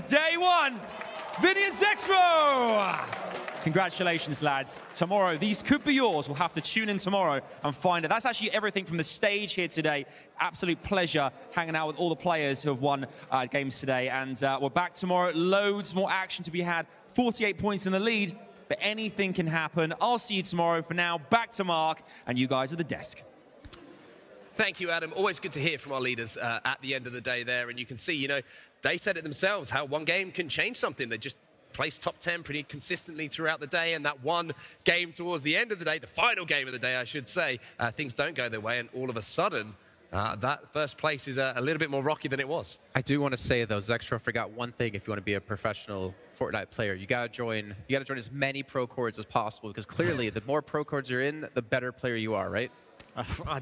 Day one, Vinny and Zexro! Congratulations, lads. Tomorrow, these could be yours. We'll have to tune in tomorrow and find it. That's actually everything from the stage here today. Absolute pleasure hanging out with all the players who have won games today. And we're back tomorrow. Loads more action to be had. 48 points in the lead, but anything can happen. I'll see you tomorrow. For now, back to Mark, and you guys at the desk. Thank you, Adam. Always good to hear from our leaders at the end of the day there. And you can see, you know, they said it themselves, how one game can change something. They just placed top 10 pretty consistently throughout the day, and that one game towards the end of the day, the final game of the day, I should say, things don't go their way, and all of a sudden, that first place is a little bit more rocky than it was. I do want to say, though, Zextra forgot one thing if you want to be a professional Fortnite player. You gotta join as many pro cords as possible, because clearly the more pro cords you're in, the better player you are, right? I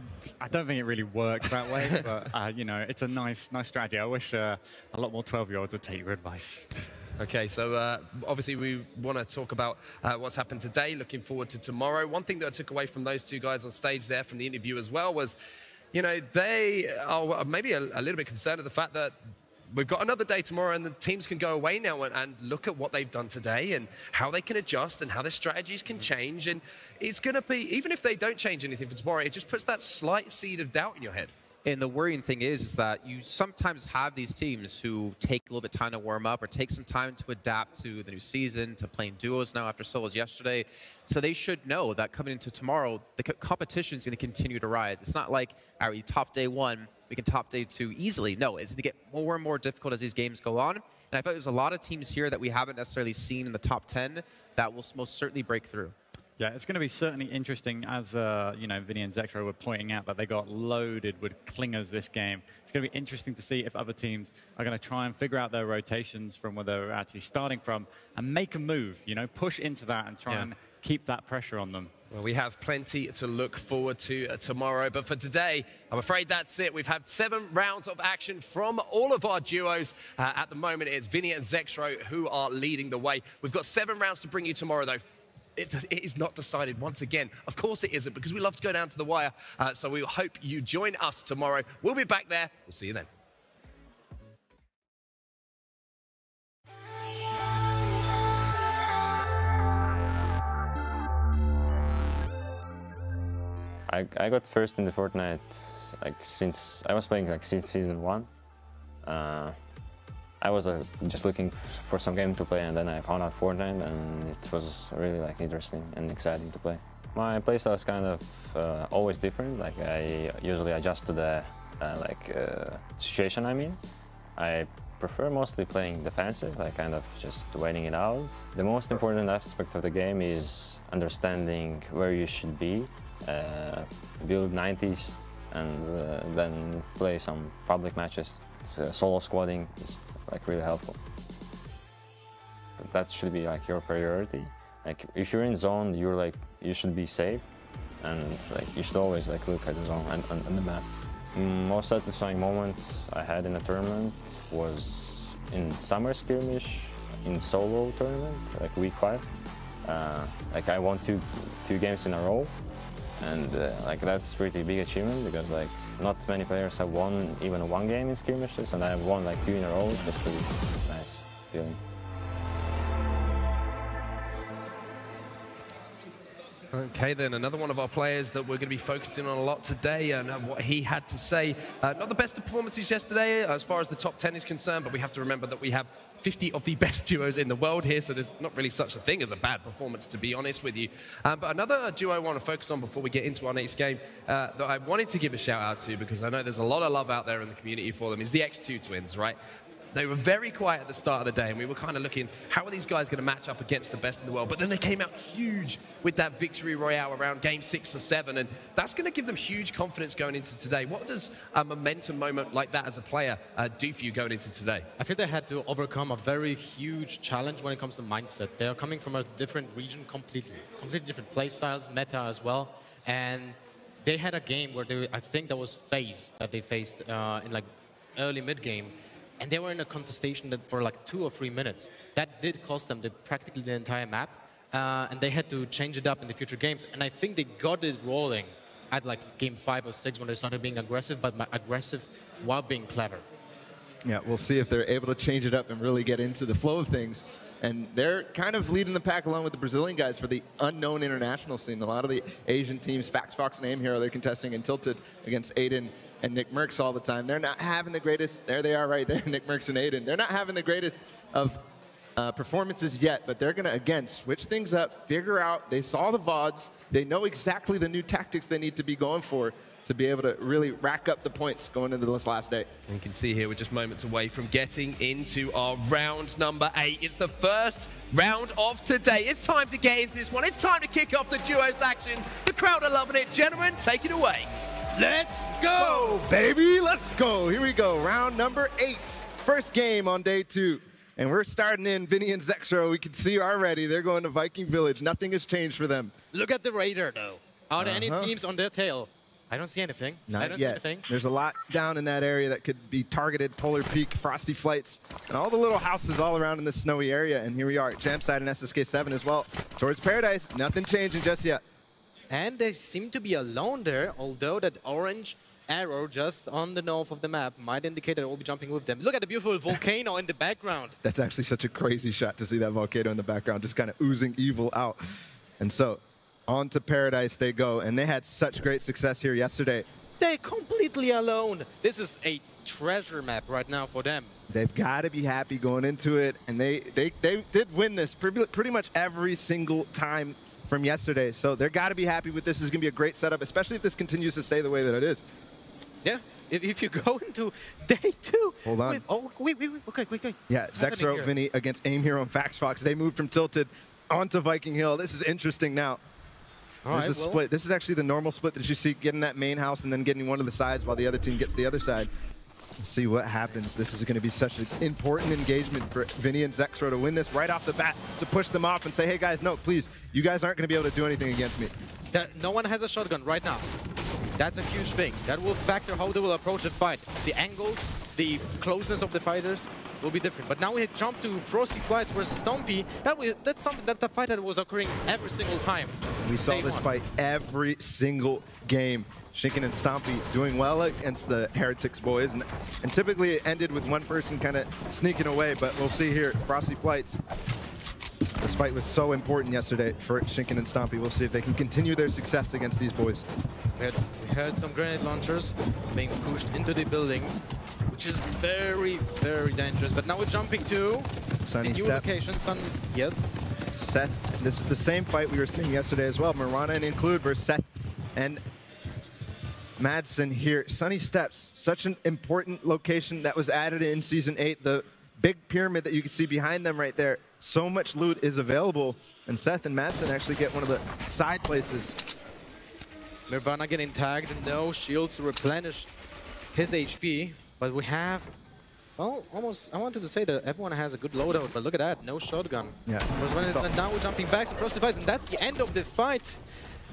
don't think it really works that way, but you know, it's a nice strategy. I wish a lot more 12-year-olds would take your advice. Okay, so obviously we want to talk about what's happened today, looking forward to tomorrow. One thing that I took away from those two guys on stage there from the interview as well was, you know, they are maybe a little bit concerned at the fact that we've got another day tomorrow and the teams can go away now and look at what they've done today and how they can adjust and how their strategies can change. And it's going to be, even if they don't change anything for tomorrow, it just puts that slight seed of doubt in your head. And the worrying thing is that you sometimes have these teams who take a little bit of time to warm up or take some time to adapt to the new season, to playing duos now after solos yesterday. So they should know that coming into tomorrow, the competition is going to continue to rise. It's not like, all right, you top day one, we can top day two easily. No, it's going to get more and more difficult as these games go on. And I feel there's a lot of teams here that we haven't necessarily seen in the top 10 that will most certainly break through. Yeah, it's going to be certainly interesting, as you know, Vinny and Zexro were pointing out, that they got loaded with clingers this game. It's going to be interesting to see if other teams are going to try and figure out their rotations from where they're actually starting from and make a move, you know, push into that and try and keep that pressure on them. Well, we have plenty to look forward to tomorrow, but for today, I'm afraid that's it. We've had 7 rounds of action from all of our duos. At the moment, it's Vinny and Zexro who are leading the way. We've got 7 rounds to bring you tomorrow, though. It is not decided once again. Of course it isn't, because we love to go down to the wire. So we hope you join us tomorrow. We'll be back there. We'll see you then. I got first in the Fortnite since I was playing since season 1. I was just looking for some game to play, and then I found out Fortnite, and it was really interesting and exciting to play. My playstyle is kind of always different. I usually adjust to the situation I'm in. I prefer mostly playing defensive, kind of just waiting it out. The most important aspect of the game is understanding where you should be, build 90s, and then play some public matches. So solo squadding is really helpful. But that should be your priority. If you're in zone, you should be safe, and you should always look at the zone and the map. Most satisfying moment I had in a tournament was in summer skirmish in solo tournament, week 5. I won two games in a row, and that's pretty big achievement, because not many players have won even 1 game in skirmishes, and I have won 2 in a row. That's pretty nice feeling. Okay, then another one of our players that we're going to be focusing on a lot today, and what he had to say. Not the best of performances yesterday as far as the top 10 is concerned, but we have to remember that we have 50 of the best duos in the world here, so there's not really such a thing as a bad performance, to be honest with you. But another duo I want to focus on before we get into our next game that I wanted to give a shout out to, because I know there's a lot of love out there in the community for them, is the X2 twins, right? They were very quiet at the start of the day, and we were kind of looking, how are these guys going to match up against the best in the world? But then they came out huge with that victory royale around game 6 or 7, and that's going to give them huge confidence going into today. What does a momentum moment like that as a player do for you going into today? I feel they had to overcome a very huge challenge when it comes to mindset. They are coming from a different region completely different play styles, meta as well, and they had a game where I think that was FaZe that they faced in early mid-game. And they were in a contestation for 2 or 3 minutes. That did cost them practically the entire map, and they had to change it up in the future games. And I think they got it rolling at game 5 or 6 when they started being aggressive, but aggressive while being clever. Yeah, we'll see if they're able to change it up and really get into the flow of things. And they're kind of leading the pack along with the Brazilian guys for the unknown international scene. A lot of the Asian teams, Fox and Aim Hero, they're contesting and Tilted against Aiden and Nick Merckx all the time. They're not having the greatest, there they are right there, Nick Merckx and Aiden. They're not having the greatest of performances yet, but they're going to, again, switch things up, figure out, they saw the VODs, they know exactly the new tactics they need to be going for to be able to really rack up the points going into this last day. And you can see here we're just moments away from getting into our round number 8. It's the first round of today. It's time to get into this one. It's time to kick off the duos action. The crowd are loving it. Gentlemen, take it away. Let's go, baby. Let's go. Here we go. Round number 8. First game on day 2. And we're starting in Vinny and Zexro. We can see already they're going to Viking Village. Nothing has changed for them. Look at the radar, though. Are there any teams on their tail? I don't see anything. Not yet. There's a lot down in that area that could be targeted. Polar Peak, Frosty Flights, and all the little houses all around in this snowy area. And here we are at Jamside and SSK7 as well. Towards Paradise, nothing changing just yet. And they seem to be alone there, although that orange arrow just on the north of the map might indicate that we'll be jumping with them. Look at the beautiful volcano in the background. That's actually such a crazy shot to see that volcano in the background, just kind of oozing evil out. And so, on to Paradise they go, and they had such great success here yesterday. They're completely alone. This is a treasure map right now for them. They've got to be happy going into it, and they did win this pretty much every single time from yesterday. So they're got to be happy with this. This is going to be a great setup, especially if this continues to stay the way that it is. Yeah, if you go into day 2. Hold on. Wait. Okay. Yeah, Zexro, Vinny against Aim Hero and Fox. They moved from Tilted onto Viking Hill. This is interesting now. There's a split. This is actually the normal split that you see, getting that main house and then getting one of the sides while the other team gets the other side. Let's see what happens. This is going to be such an important engagement for Vinny and Zexro to win this right off the bat, to push them off and say, hey guys, no, please, you guys aren't going to be able to do anything against me. No one has a shotgun right now. That's a huge thing. That will factor how they will approach the fight. The angles, the closeness of the fighters will be different. But now we had jumped to Frosty Flights versus Stompy. That's something that the fight that was occurring every single time. We saw this fight every single game. Shinken and Stompy doing well against the Heretics boys. And typically it ended with one person kind of sneaking away, but we'll see here, Frosty Flights. This fight was so important yesterday for Shinken and Stompy. We'll see if they can continue their success against these boys. We heard some grenade launchers being pushed into the buildings, which is very, very dangerous. But now we're jumping to Sunny the new Steps. location. Yes. Seth, this is the same fight we were seeing yesterday as well. Marana and Include versus Seth and Madsen here. Sunny Steps, such an important location that was added in Season 8. The big pyramid that you can see behind them right there. So much loot is available, and Seth and Madsen actually get one of the side places. Nirvana getting tagged, no shields to replenish his HP, but we have, well, almost, I wanted to say that everyone has a good loadout, but look at that, no shotgun. Yeah. And now we're jumping back to Frosty Fights, and that's the end of the fight.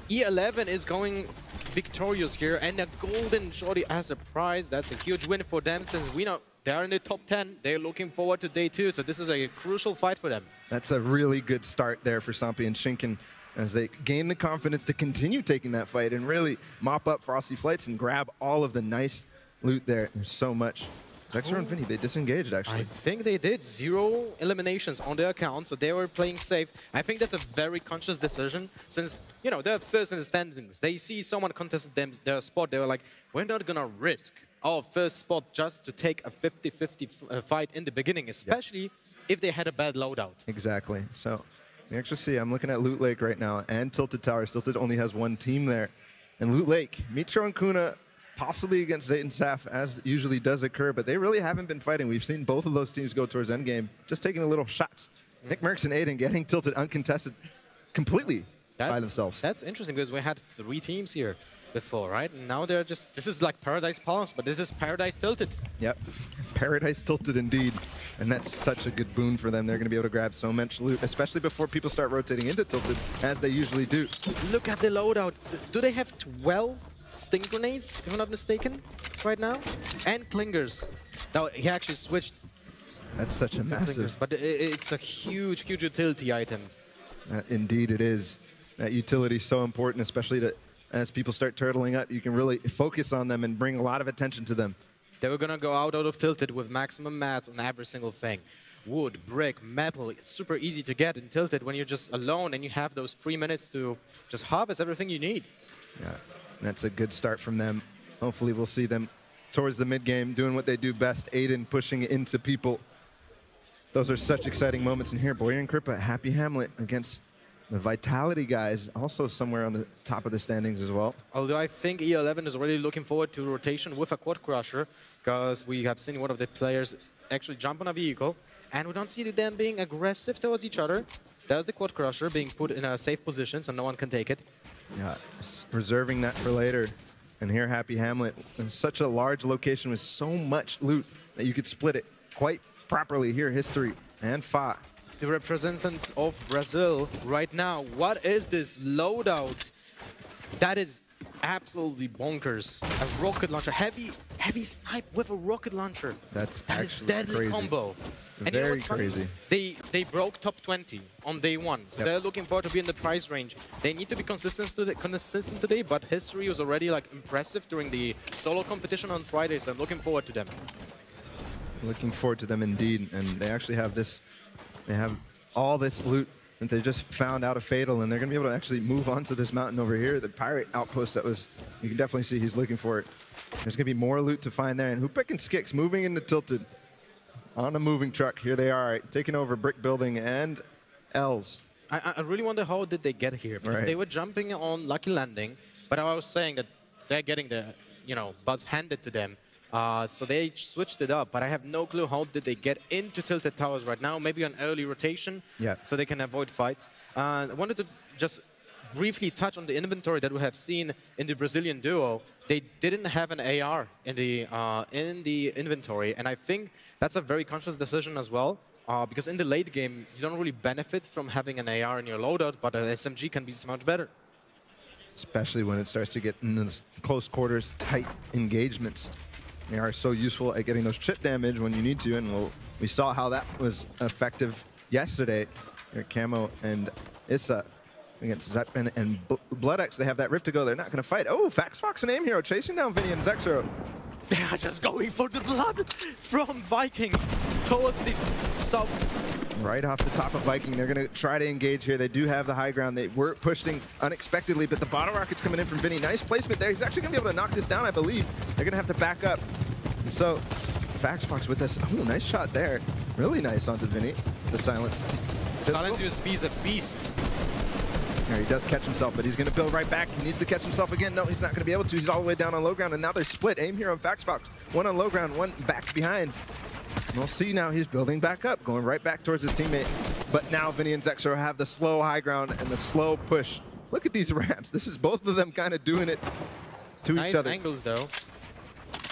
E11 is going victorious here, and a golden shorty as a prize. That's a huge win for them, since we know they're in the top 10. They're looking forward to day 2, so this is a crucial fight for them. That's a really good start there for Stompy and Shinken as they gain the confidence to continue taking that fight and really mop up Frosty Flights and grab all of the nice loot there. There's so much. Zexro and Vinny, they disengaged, actually. I think they did. 0 eliminations on their account, so they were playing safe. I think that's a very conscious decision, since, you know, they're first in the standings. They see someone contested their spot. They were like, we're not going to risk our first spot just to take a 50-50 fight in the beginning, especially if they had a bad loadout. Exactly. So you actually see, I'm looking at Loot Lake right now and Tilted Towers. Tilted only has one team there. And Loot Lake, Mitro and Kuna, possibly against Zayt and Saf, as usually does occur, but they really haven't been fighting. We've seen both of those teams go towards endgame, just taking a little shots. Nick Merckx and Aiden getting Tilted uncontested completely by themselves. That's interesting, because we had 3 teams here before, right? And now they're just, this is like Paradise Palace, but this is Paradise Tilted. Yep, Paradise Tilted indeed. And that's such a good boon for them. They're going to be able to grab so much loot, especially before people start rotating into Tilted, as they usually do. Look at the loadout. Do they have 12 sting grenades, if I'm not mistaken, right now? And clingers. Now, he actually switched. That's such a massive... But it's a huge, huge utility item. Indeed it is. That utility is so important, especially as people start turtling up. You can really focus on them and bring a lot of attention to them. They were going to go out of Tilted with maximum mats on every single thing. Wood, brick, metal, it's super easy to get in Tilted when you're just alone and you have those 3 minutes to just harvest everything you need. Yeah, that's a good start from them. Hopefully we'll see them towards the mid-game doing what they do best, Aiden pushing into people. Those are such exciting moments in here. Boyer and Kripa, Happy Hamlet against the Vitality guys, also somewhere on the top of the standings as well. Although I think E11 is already looking forward to rotation with a quad crusher, because we have seen one of the players actually jump on a vehicle, and we don't see them being aggressive towards each other. There's the quad crusher being put in a safe position so no one can take it. Yeah, reserving that for later. And here, Happy Hamlet, in such a large location with so much loot that you could split it quite properly here, History and Fa. The representatives of Brazil right now. What is this loadout? That is absolutely bonkers. A rocket launcher, heavy snipe with a rocket launcher. That is deadly crazy. combo. And Very you know what's funny? crazy. They broke top 20 on day one, so they're looking forward to be in the prize range. They need to be consistent today, but History was already like impressive during the solo competition on Friday, so I'm looking forward to them. Looking forward to them indeed, and they actually have this. They have all this loot that they just found out of Fatal, and they're going to be able to actually move onto this mountain over here. The pirate outpost that was, you can definitely see he's looking for it. There's going to be more loot to find there, and Hupek and Skix moving into Tilted on a moving truck. Here they are, taking over Brick Building and Els. I really wonder how did they get here, because they were jumping on Lucky Landing, but I was saying that they're getting the, buzz handed to them. So they switched it up, but I have no clue how did they get into Tilted Towers right now. Maybe an early rotation, so they can avoid fights. I wanted to just briefly touch on the inventory that we have seen in the Brazilian duo. They didn't have an AR in the inventory, and I think that's a very conscious decision as well, because in the late game, you don't really benefit from having an AR in your loadout, but an SMG can be so much better. Especially when it starts to get into this close quarters, tight engagements. They are so useful at getting those chip damage when you need to, and we saw how that was effective yesterday. Here, Camo and Issa against Zetman and BloodX. They have that rift to go. They're not going to fight. Oh, Fox and Aim Hero chasing down Vinny and Zexro. They are just going for the blood from Viking towards the south. Right off the top of Viking, they're going to try to engage here. They do have the high ground. They were pushing unexpectedly, but the bottle rocket's coming in from Vinny. Nice placement there. He's actually going to be able to knock this down, I believe. They're going to have to back up. And so, Fox with this. Oh, nice shot there. Really nice onto Vinny. The silence. Silence USB is a beast. There, he does catch himself, but he's going to build right back. He needs to catch himself again. No, he's not going to be able to. He's all the way down on low ground, and now they're split. Aim here on Fox. One on low ground, one back behind. We'll see now he's building back up, going right back towards his teammate. But now Vinny and Zexro have the slow high ground and the slow push. Look at these ramps. This is both of them kind of doing it to each other. Nice angles, though.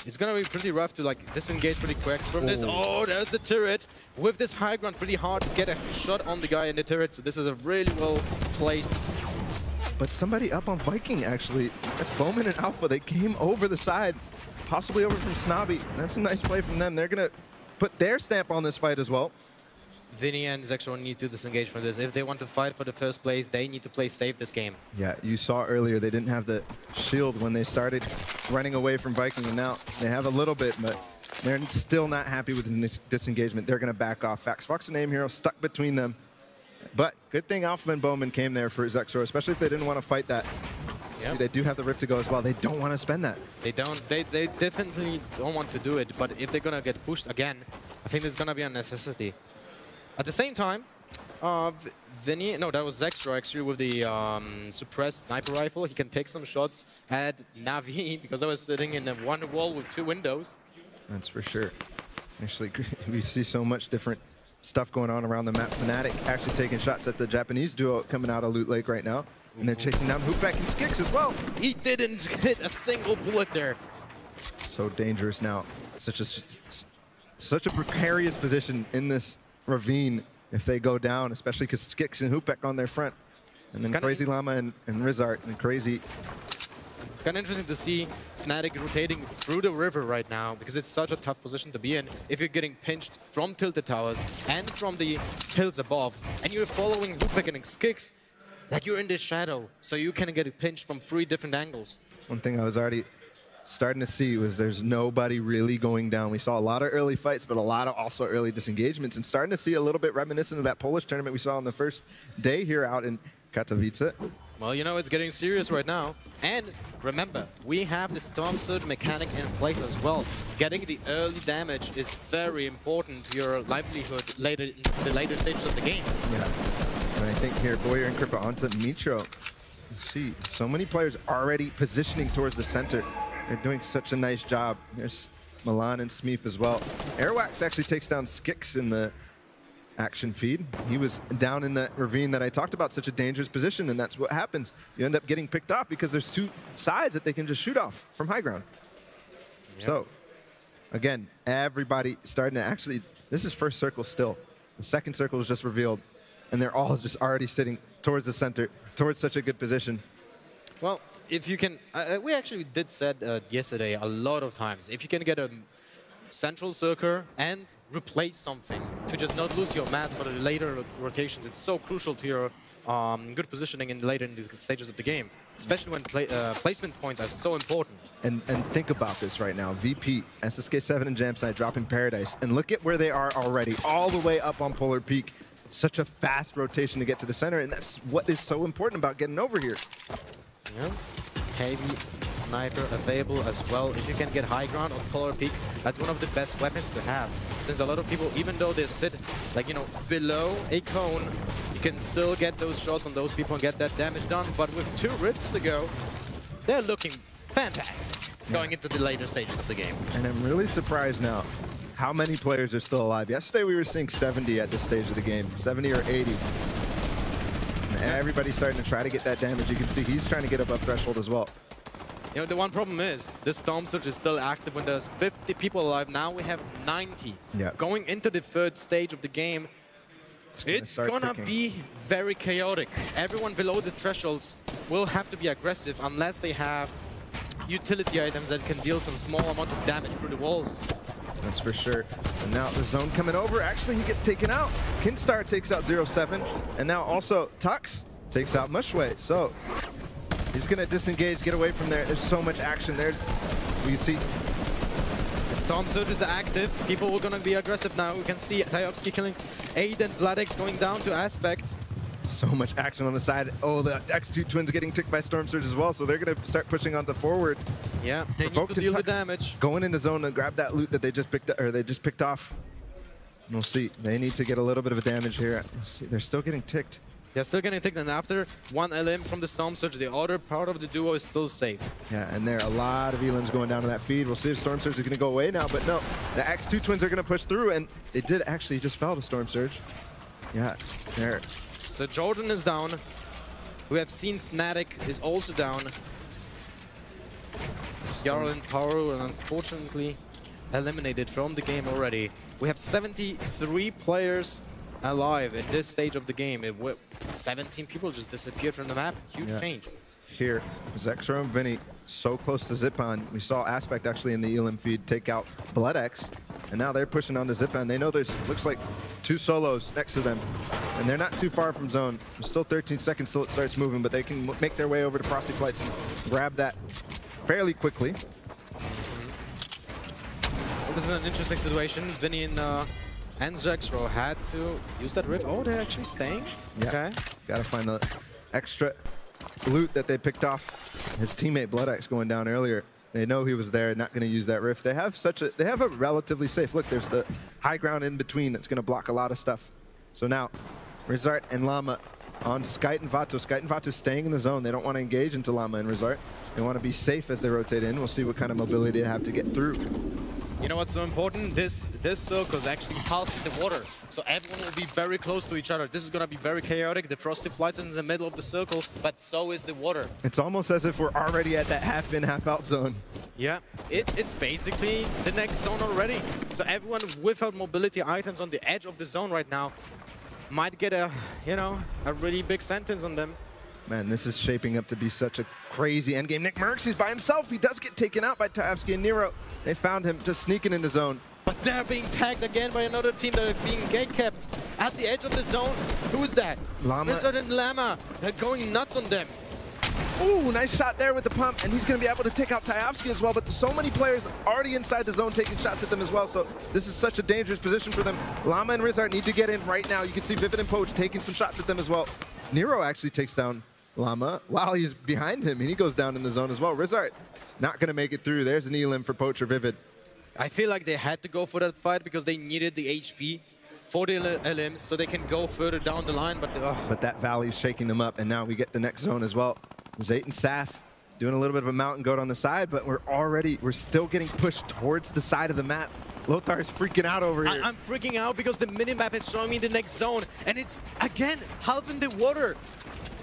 It's going to be pretty rough to disengage pretty quick from this. Oh, there's the turret. With this high ground, pretty hard to get a shot on the guy in the turret. So this is a really well placed. But somebody up on Viking, actually. That's Bowman and Alpha. They came over the side, possibly over from Snobby. That's a nice play from them. They're going to put their stamp on this fight as well. Vinny and Zexro need to disengage from this. If they want to fight for the first place, they need to play safe this game. Yeah, you saw earlier they didn't have the shield when they started running away from Viking, and now they have a little bit, but they're still not happy with the disengagement. They're going to back off. Fox and Aim Hero stuck between them. But good thing Alpha and Bowman came there for Zexro, especially if they didn't want to fight that. Yep. See, they do have the rift to go as well. They don't want to spend that. They don't. They definitely don't want to do it, but if they're going to get pushed again, I think there's going to be a necessity. At the same time, Vinny, no, that was Zexro actually with the suppressed sniper rifle. He can take some shots at Navi because I was sitting in one wall with two windows. That's for sure. Actually, we see so much different stuff going on around the map. Fnatic actually taking shots at the Japanese duo coming out of Loot Lake right now. And they're chasing down Hoopback and Skix as well. He didn't hit a single bullet there. So dangerous now. Such a precarious position in this ravine if they go down, especially because Skix and Hoopek on their front. And then Crazy Llama and Rizart and Crazy. It's kind of interesting to see Fnatic rotating through the river right now because it's such a tough position to be in if you're getting pinched from Tilted Towers and from the hills above and you're following Hoopek and Skix, like you're in the shadow, so you can get pinched from 3 different angles. One thing I was already starting to see was there's nobody really going down. We saw a lot of early fights, but a lot of also early disengagements, and starting to see a little bit reminiscent of that Polish tournament we saw on the first day here out in Katowice. Well, you know, it's getting serious right now. And remember, we have the Storm Surge mechanic in place as well. Getting the early damage is very important to your livelihood later in the later stages of the game. Yeah. And I think here, Boyer and Kripa onto Mitro. See, so many players already positioning towards the center. They're doing such a nice job. There's Milan and Smeef as well. Airwax actually takes down Skix in the action feed. He was down in that ravine that I talked about, such a dangerous position, and that's what happens. You end up getting picked off because there's two sides that they can just shoot off from high ground. Yep. So, again, everybody starting to actually, this is first circle still. The second circle was just revealed, and they're all just already sitting towards the center, towards such a good position. Well, if you can, we actually did said yesterday a lot of times, if you can get a central circle and replace something to just not lose your math for the later rotations, it's so crucial to your good positioning in later in the stages of the game, especially when placement points are so important. And think about this right now. VP, SSK7 and Jamside dropping Paradise, and look at where they are already, all the way up on Polar Peak. Such a fast rotation to get to the center, and that's what is so important about getting over here. Yeah. Heavy sniper available as well. If you can get high ground on Polar Peak, that's one of the best weapons to have. Since a lot of people, even though they sit, like, you know, below a cone, you can still get those shots on those people and get that damage done. But with 2 rifts to go, they're looking fantastic going into the later stages of the game. And I'm really surprised now how many players are still alive. Yesterday we were seeing 70 at this stage of the game, 70 or 80. And everybody's starting to try to get that damage. You can see he's trying to get above threshold as well. You know, the one problem is the Storm Surge is still active when there's 50 people alive. Now we have 90. Yeah. Going into the 3rd stage of the game, it's gonna be very chaotic. Everyone below the thresholds will have to be aggressive unless they have utility items that can deal some small amount of damage through the walls. That's for sure. And now the zone coming over. Actually, he gets taken out. Kinstar takes out 0-7. And now also Tux takes out Mushway. So he's going to disengage, get away from there. There's so much action there. We can see the Storm Surge is active. People are going to be aggressive now. We can see Tajovsky killing Aiden, Bladex going down to Aspect. So much action on the side. Oh, the X2 twins getting ticked by Storm Surge as well, so they're going to start pushing on the forward. Yeah, they need to deal the damage. Going in the zone and grab that loot that they just picked off. And we'll see. They need to get a little bit of a damage here. Let's see. They're still getting ticked. They're still getting ticked, and after 1 LM from the Storm Surge, the other part of the duo is still safe. Yeah, and there are a lot of elims going down to that feed. We'll see if Storm Surge is going to go away now, but no. The X2 twins are going to push through, and they did actually just fell to Storm Surge. Yeah, there. So Jordan is down. We have seen Fnatic is also down. Jarl and Paro are unfortunately eliminated from the game already. We have 73 players alive at this stage of the game. 17 people just disappeared from the map. Huge change. Here, Zexro and Vinny so close to Zipan. We saw Aspect actually in the Elim feed take out BloodX, and now they're pushing on to Zipan. They know there's, looks like 2 solos next to them, and they're not too far from zone. There's still 13 seconds till it starts moving, but they can make their way over to Frosty Flights and grab that fairly quickly. Well, this is an interesting situation. Vinny and Zexro had to use that rift. Oh, they're actually staying? Yeah. Okay. Gotta find the extra loot that they picked off. His teammate BloodX going down earlier. They know he was there, not going to use that rift. They have a relatively safe look. There's the high ground in between that's going to block a lot of stuff. So now, Rizart and Llama on Skite and Vato. Skite and Vato staying in the zone. They don't want to engage into Llama and Rizart. They want to be safe as they rotate in. We'll see what kind of mobility they have to get through. You know what's so important? This circle is actually half in the water, so everyone will be very close to each other. This is going to be very chaotic. The Frosty Flights in the middle of the circle, but so is the water. It's almost as if we're already at that half in, half out zone. Yeah, it's basically the next zone already. So everyone without mobility items on the edge of the zone right now might get a really big sentence on them. Man, this is shaping up to be such a crazy endgame. Nick Merckx, he's by himself. He does get taken out by Tajovsky and Nero. They found him just sneaking in the zone. But they're being tagged again by another team that are being gate-kept at the edge of the zone. Who is that? Llama. Rizard and Llama. They're going nuts on them. Ooh, nice shot there with the pump, and he's going to be able to take out Tyovsky as well, but there's so many players already inside the zone taking shots at them as well, so this is such a dangerous position for them. Llama and Rizart need to get in right now. You can see Vivid and Poach taking some shots at them as well. Nero actually takes down Llama while he's behind him, and he goes down in the zone as well. Rizart not going to make it through. There's an elim for Poach or Vivid. I feel like they had to go for that fight because they needed the HP for the LMs so they can go further down the line, But that valley's shaking them up, and now we get the next zone as well. Zayt and Saf doing a little bit of a mountain goat on the side, but we're still getting pushed towards the side of the map. Lothar's freaking out over here. I'm freaking out because the minimap is showing me the next zone, and it's, again, half in the water.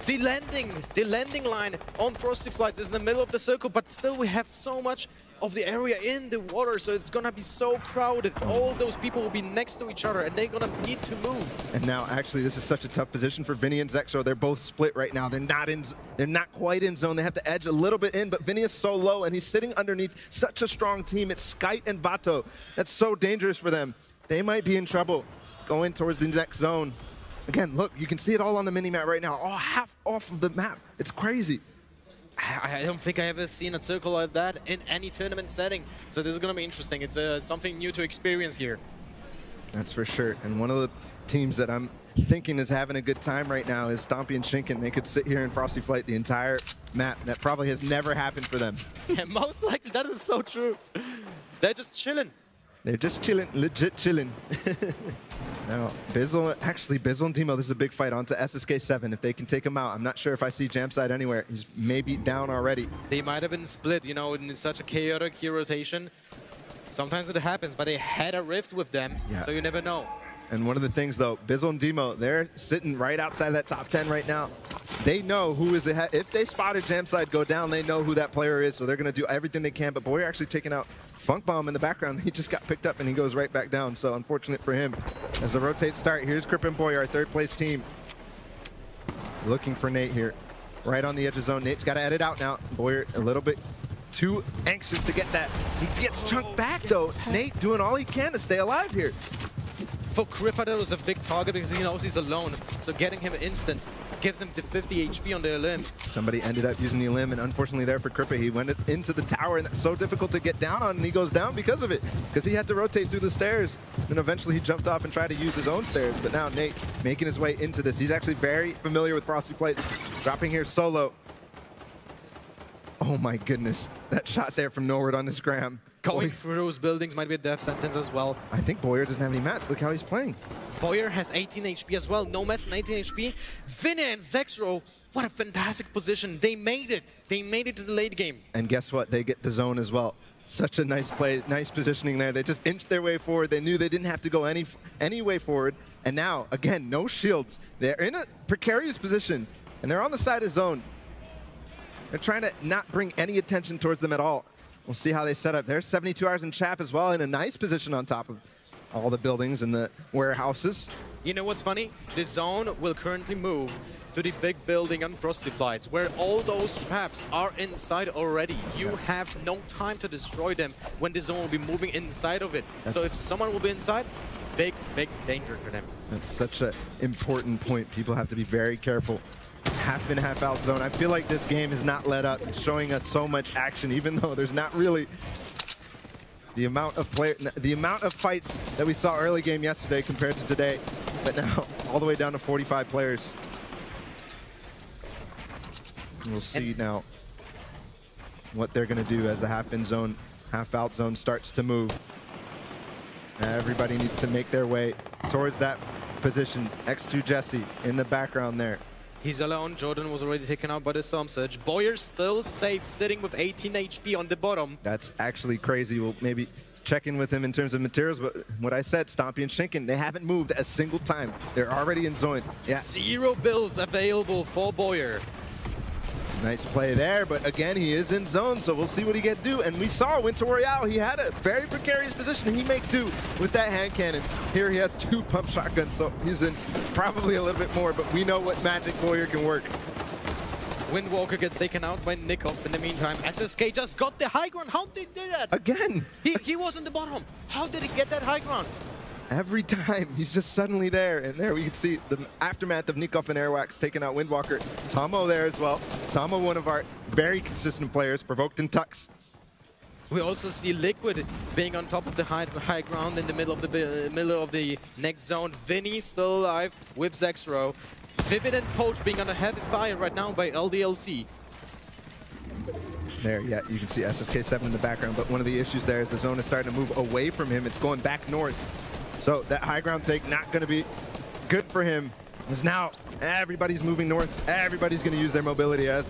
The landing line on Frosty Flights is in the middle of the circle, but still we have so much of the area in the water, so it's gonna be so crowded. All of those people will be next to each other, and they're gonna need to move. And now, actually, this is such a tough position for Vinny and Zexo. They're both split right now. They're not quite in zone. They have to edge a little bit in, but Vinny is so low, and he's sitting underneath such a strong team. It's Skype and Vato. That's so dangerous for them. They might be in trouble going towards the next zone. Again, look, you can see it all on the mini-map right now, all half off of the map. It's crazy. I don't think I ever seen a circle like that in any tournament setting. So this is going to be interesting. It's something new to experience here. That's for sure. And one of the teams that I'm thinking is having a good time right now is Stompy and Shinken. They could sit here in Frosty Flight the entire map. That probably has never happened for them. Yeah, most likely. That is so true. They're just chilling. They're just chilling, legit chilling. Now, Bizzle and Timo, this is a big fight onto SSK 7 if they can take him out. I'm not sure if I see Jamside anywhere. He's maybe down already. They might have been split, you know, in such a chaotic rotation. Sometimes it happens, but they had a rift with them, so you never know. And one of the things, though, Bizzle and Demo, they're sitting right outside that top 10 right now. They know who is ahead. If they spotted Jamside go down, they know who that player is, so they're going to do everything they can. But Boyer actually taking out Funk Bomb in the background. He just got picked up, and he goes right back down, so unfortunate for him. As the rotates start, here's Crip and Boyer, our third-place team. Looking for Nate here. Right on the edge of zone. Nate's got to edit out now. Boyer a little bit too anxious to get that. He gets chunked back, though. Nate doing all he can to stay alive here. For Crippa, that was a big target because he knows he's alone. So getting him instant gives him the 50 HP on the limb. Somebody ended up using the limb, and unfortunately there for Crippa, he went into the tower, and that's so difficult to get down on, and he goes down because of it, because he had to rotate through the stairs. And eventually he jumped off and tried to use his own stairs, but now Nate making his way into this. He's actually very familiar with Frosty Flights. Dropping here solo. Oh my goodness, that shot there from Norwood on the scram. Going through those buildings might be a death sentence as well. I think Boyer doesn't have any mats. Look how he's playing. Boyer has 18 HP as well. Nomad 19 HP. Vinny and Zexro, what a fantastic position. They made it. They made it to the late game. And guess what? They get the zone as well. Such a nice play, nice positioning there. They just inched their way forward. They knew they didn't have to go any way forward. And now, again, no shields. They're in a precarious position, and they're on the side of zone. They're trying to not bring any attention towards them at all. We'll see how they set up. There's 72 hours in Chap as well, in a nice position on top of all the buildings and the warehouses. You know what's funny? The zone will currently move to the big building on Frosty Flights, where all those traps are inside already. You have no time to destroy them when the zone will be moving inside of it. So if someone will be inside, big, big danger for them. That's such an important point. People have to be very careful. Half in, half out zone. I feel like this game is not let up. It's showing us so much action, even though there's not really the amount of fights that we saw early game yesterday compared to today. But now all the way down to 45 players. And we'll see now what they're going to do as the half in zone, half out zone starts to move. Everybody needs to make their way towards that position. X2 Jesse in the background there. He's alone. Jordan was already taken out by the Storm Surge. Boyer still safe, sitting with 18 HP on the bottom. That's actually crazy. We'll maybe check in with him in terms of materials, but what I said, Stompy and Shinken, they haven't moved a single time. They're already in zone. Yeah. 0 builds available for Boyer. Nice play there, but again, he is in zone, so we'll see what he can do. And we saw Winter Royale, he had a very precarious position. He make do with that hand cannon. Here he has 2 pump shotguns, so he's in probably a little bit more, but we know what magic Boyer can work. Windwalker gets taken out by Nikoff in the meantime. SSK just got the high ground. How did they do that? Again. He was on the bottom. How did he get that high ground? Every time, he's just suddenly there. And there we can see the aftermath of Nikov and Airwax taking out Windwalker. Tomo there as well. Tomo, one of our very consistent players, provoked in Tux. We also see Liquid being on top of the high ground in the middle of the next zone. Vinny still alive with Zexro. Vivid and Poach being under heavy fire right now by LDLC. There, yeah, you can see SSK7 in the background, but one of the issues there is the zone is starting to move away from him. It's going back north. So that high ground take not going to be good for him. As now everybody's moving north. Everybody's going to use their mobility as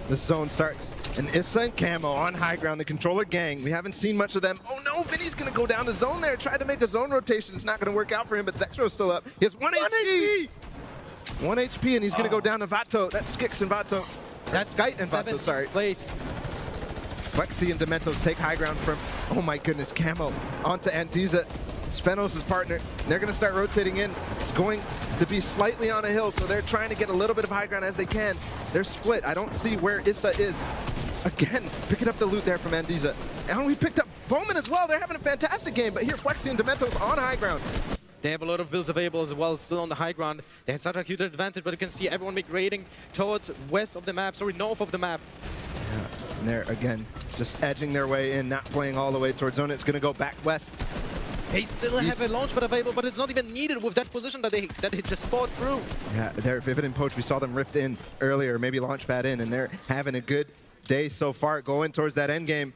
the zone starts. And Issa and Camo on high ground, the controller gang. We haven't seen much of them. Oh no, Vinny's going to go down the zone there. Tried to make a zone rotation. It's not going to work out for him, but Zexro's still up. He has 1 HP. 1 HP, and he's going to go down to Vato. That's Skix and Vato. That's Skite and Vato, sorry. Place. Flexi and Dementos take high ground from, oh my goodness, Camo onto Antiza. Svenos' partner. They're going to start rotating in. It's going to be slightly on a hill, so they're trying to get a little bit of high ground as they can. They're split. I don't see where Issa is. Again, picking up the loot there from Antiza. And we picked up Bowman as well. They're having a fantastic game, but here Flexi and Dementos on high ground. They have a lot of builds available as well, still on the high ground. They have such a huge advantage, but you can see everyone migrating towards west of the map, sorry, north of the map. Yeah, and they're, again, just edging their way in, not playing all the way towards zone. It's going to go back west. They still have a launch pad available, but it's not even needed with that position that they just fought through. Yeah, they're Vivid and Poach. We saw them rift in earlier, maybe launch pad in, and they're having a good day so far going towards that end game.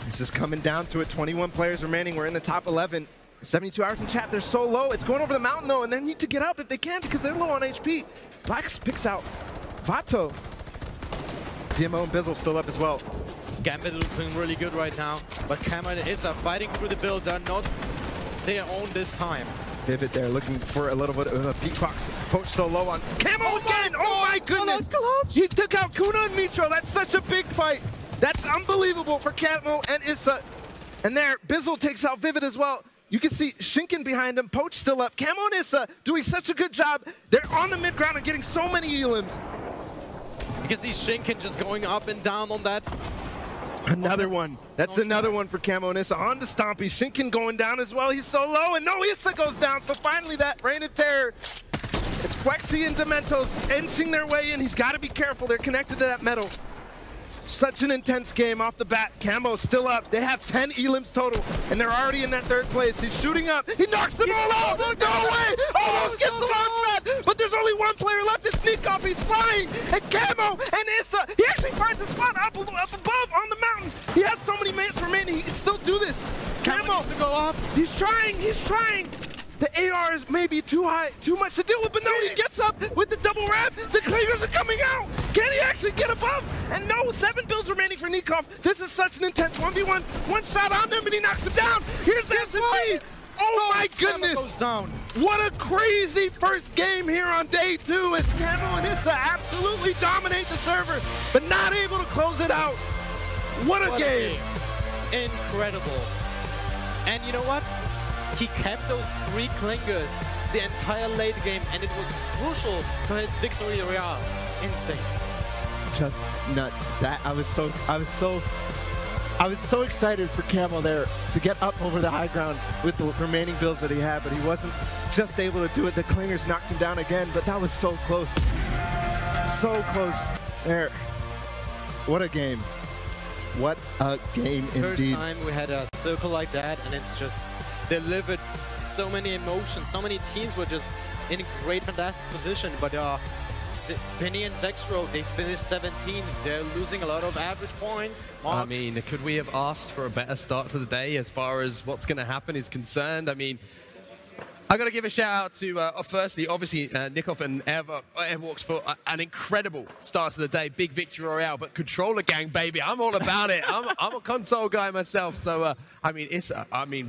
This is coming down to it. 21 players remaining. We're in the top 11. 72 hours in chat. They're so low. It's going over the mountain, though, and they need to get up if they can because they're low on HP. Blacks picks out Vato. DMO and Bizzle still up as well. Gambit looking really good right now, but Camo and Issa fighting through the builds are not their own this time. Vivid there looking for a little bit of a beatbox. Poach so low on Camo again! Oh my goodness! He took out Kuna and Mitro. That's such a big fight. That's unbelievable for Camo and Issa. And there, Bizzle takes out Vivid as well. You can see Shinken behind him, Poach still up. Camo and Issa doing such a good job. They're on the mid ground and getting so many elims. You can see Shinken just going up and down on that. Another one. That's another one for Camo and Issa. On to Stompy. Shinken going down as well. He's so low, and no, Issa goes down. So finally that Reign of Terror. It's Flexi and Dementos inching their way in. He's got to be careful. They're connected to that metal. Such an intense game off the bat. Camo's still up. They have 10 elims total, and they're already in that third place. He's shooting up. He knocks them all out. No way! Almost gets the launch pad, but there's only one player left. It's Nikov. He's flying, and Camo and Issa. He actually finds a spot up above on the mountain. He has so many minutes remaining. He can still do this. Camo needs to go up. He's trying. He's trying. The AR is maybe too high, too much to deal with, but no, he gets up with the double wrap. The clingers are coming out. Can he actually get above? And no, 7 builds remaining for Nikov. This is such an intense 1v1. One shot on him, and he knocks him down. Here's the SMP. Oh my goodness. What a crazy first game here on day 2 as Camo and Issa absolutely dominate the server, but not able to close it out. What a game. Incredible. And you know what? He kept those 3 clingers the entire late game, and it was crucial to his victory Royale. Insane. Just nuts. That I was so excited for Camo there to get up over the high ground with the remaining builds that he had, but he wasn't just able to do it. The clingers knocked him down again, but that was so close. So close. There. What a game. What a game indeed. First time we had a circle like that, and it just delivered so many emotions. So many teams were just in a great, fantastic position. But Vinny and Zexro, they finished 17. They're losing a lot of average points. I mean, could we have asked for a better start to the day as far as what's going to happen is concerned? I mean, I got to give a shout out to, firstly, obviously, Nikov and Airwalks for an incredible start to the day. Big victory Royale, but controller gang, baby, I'm all about it. I'm a console guy myself. So, I mean,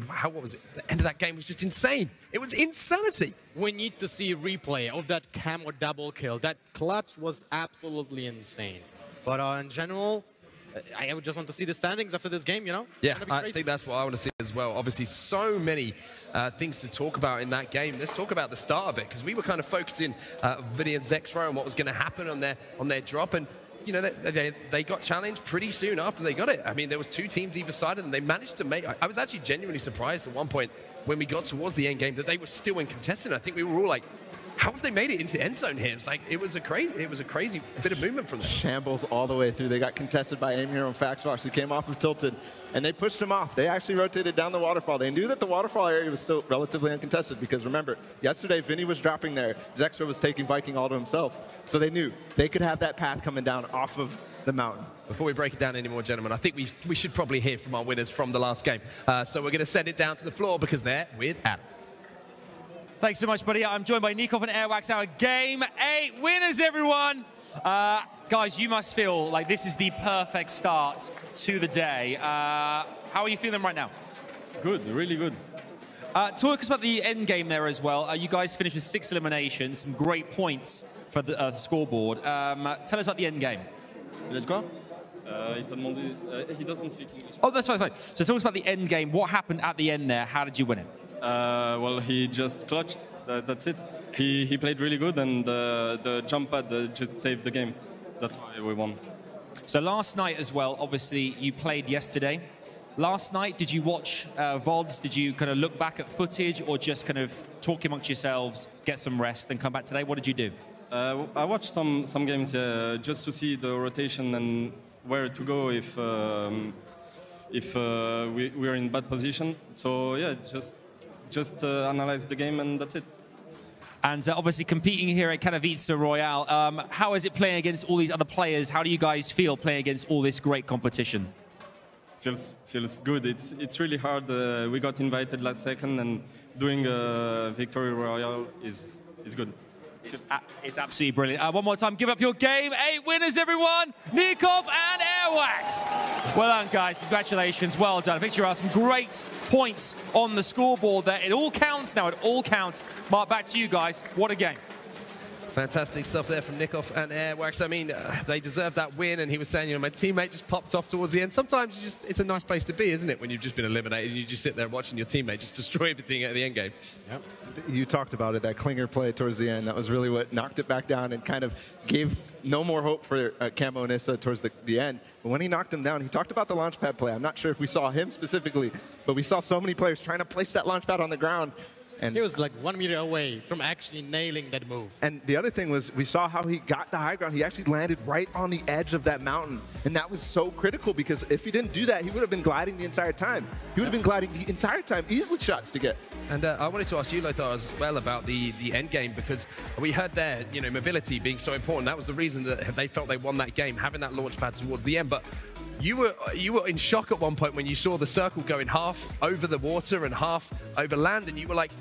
what was it? The end of that game was just insane. It was insanity. We need to see a replay of that Camo double kill. That clutch was absolutely insane. But in general, I would just want to see the standings after this game, you know? Yeah, I think that's what I want to see as well. Obviously, so many things to talk about in that game. Let's talk about the start of it, because we were kind of focusing Vinny and Zexro on what was going to happen on their drop, and you know they got challenged pretty soon after they got it. I mean, there was 2 teams either side, and they managed to make. I was actually genuinely surprised at one point when we got towards the end game that they were still in contestant. I think we were all like, how have they made it into end zone here? It's like, it was a crazy bit of movement from them. Shambles all the way through. They got contested by Aim Hero and FaxFox, who came off of Tilted, and they pushed him off. They actually rotated down the waterfall. They knew that the waterfall area was still relatively uncontested because, remember, yesterday Vinny was dropping there. Zextra was taking Viking all to himself. So they knew they could have that path coming down off of the mountain. Before we break it down anymore, gentlemen, I think we should probably hear from our winners from the last game. So we're going to send it down to the floor because they're with Adam. Thanks so much, buddy. I'm joined by Nikov and Airwax, our Game 8 winners, everyone. Guys, you must feel like this is the perfect start to the day. How are you feeling right now? Good, really good. Talk us about the end game there as well. You guys finished with 6 eliminations, some great points for the scoreboard. Tell us about the end game. Let's go. He doesn't speak English. Oh, that's fine. So talk us about the end game. What happened at the end there? How did you win it? Well, he just clutched. That's it. He played really good, and the jump pad just saved the game. That's why we won. So last night as well, obviously, you played yesterday. Last night, did you watch VODs? Did you kind of look back at footage or just kind of talk amongst yourselves, get some rest, and come back today? What did you do? I watched some games just to see the rotation and where to go if we're in bad position. So, yeah, just analyze the game, and that's it. And obviously competing here at Katowice Royale, how is it playing against all these other players? How do you guys feel playing against all this great competition? Feels good. It's really hard. We got invited last second, and doing a victory royale is good. It's absolutely brilliant. One more time, give up your Game 8 winners, everyone. Nikov and Airwax. Well done, guys. Congratulations. Well done. I think you have some great points on the scoreboard there. It all counts now. It all counts. Mark, back to you guys. What a game. Fantastic stuff there from Nikov and Airwax. I mean, they deserved that win, and he was saying, you know, my teammate just popped off towards the end. Sometimes it's a nice place to be, isn't it, when you've just been eliminated and you just sit there watching your teammate just destroy everything at the end game. Yep. You talked about it, that Klinger play towards the end. That was really what knocked it back down and kind of gave no more hope for Camo and Issa towards the end. But when he knocked him down, he talked about the launch pad play. I'm not sure if we saw him specifically, but we saw so many players trying to place that launch pad on the ground. And he was like 1 meter away from actually nailing that move. And the other thing was, we saw how he got the high ground. He actually landed right on the edge of that mountain. And that was so critical, because if he didn't do that, he would have been gliding the entire time. He would have been gliding the entire time, easily shots to get. And I wanted to ask you, Lothar, as well about the end game, because we heard there, you know, mobility being so important. That was the reason that they felt they won that game, having that launch pad towards the end. But you were in shock at one point when you saw the circle going half over the water and half over land, and you were like,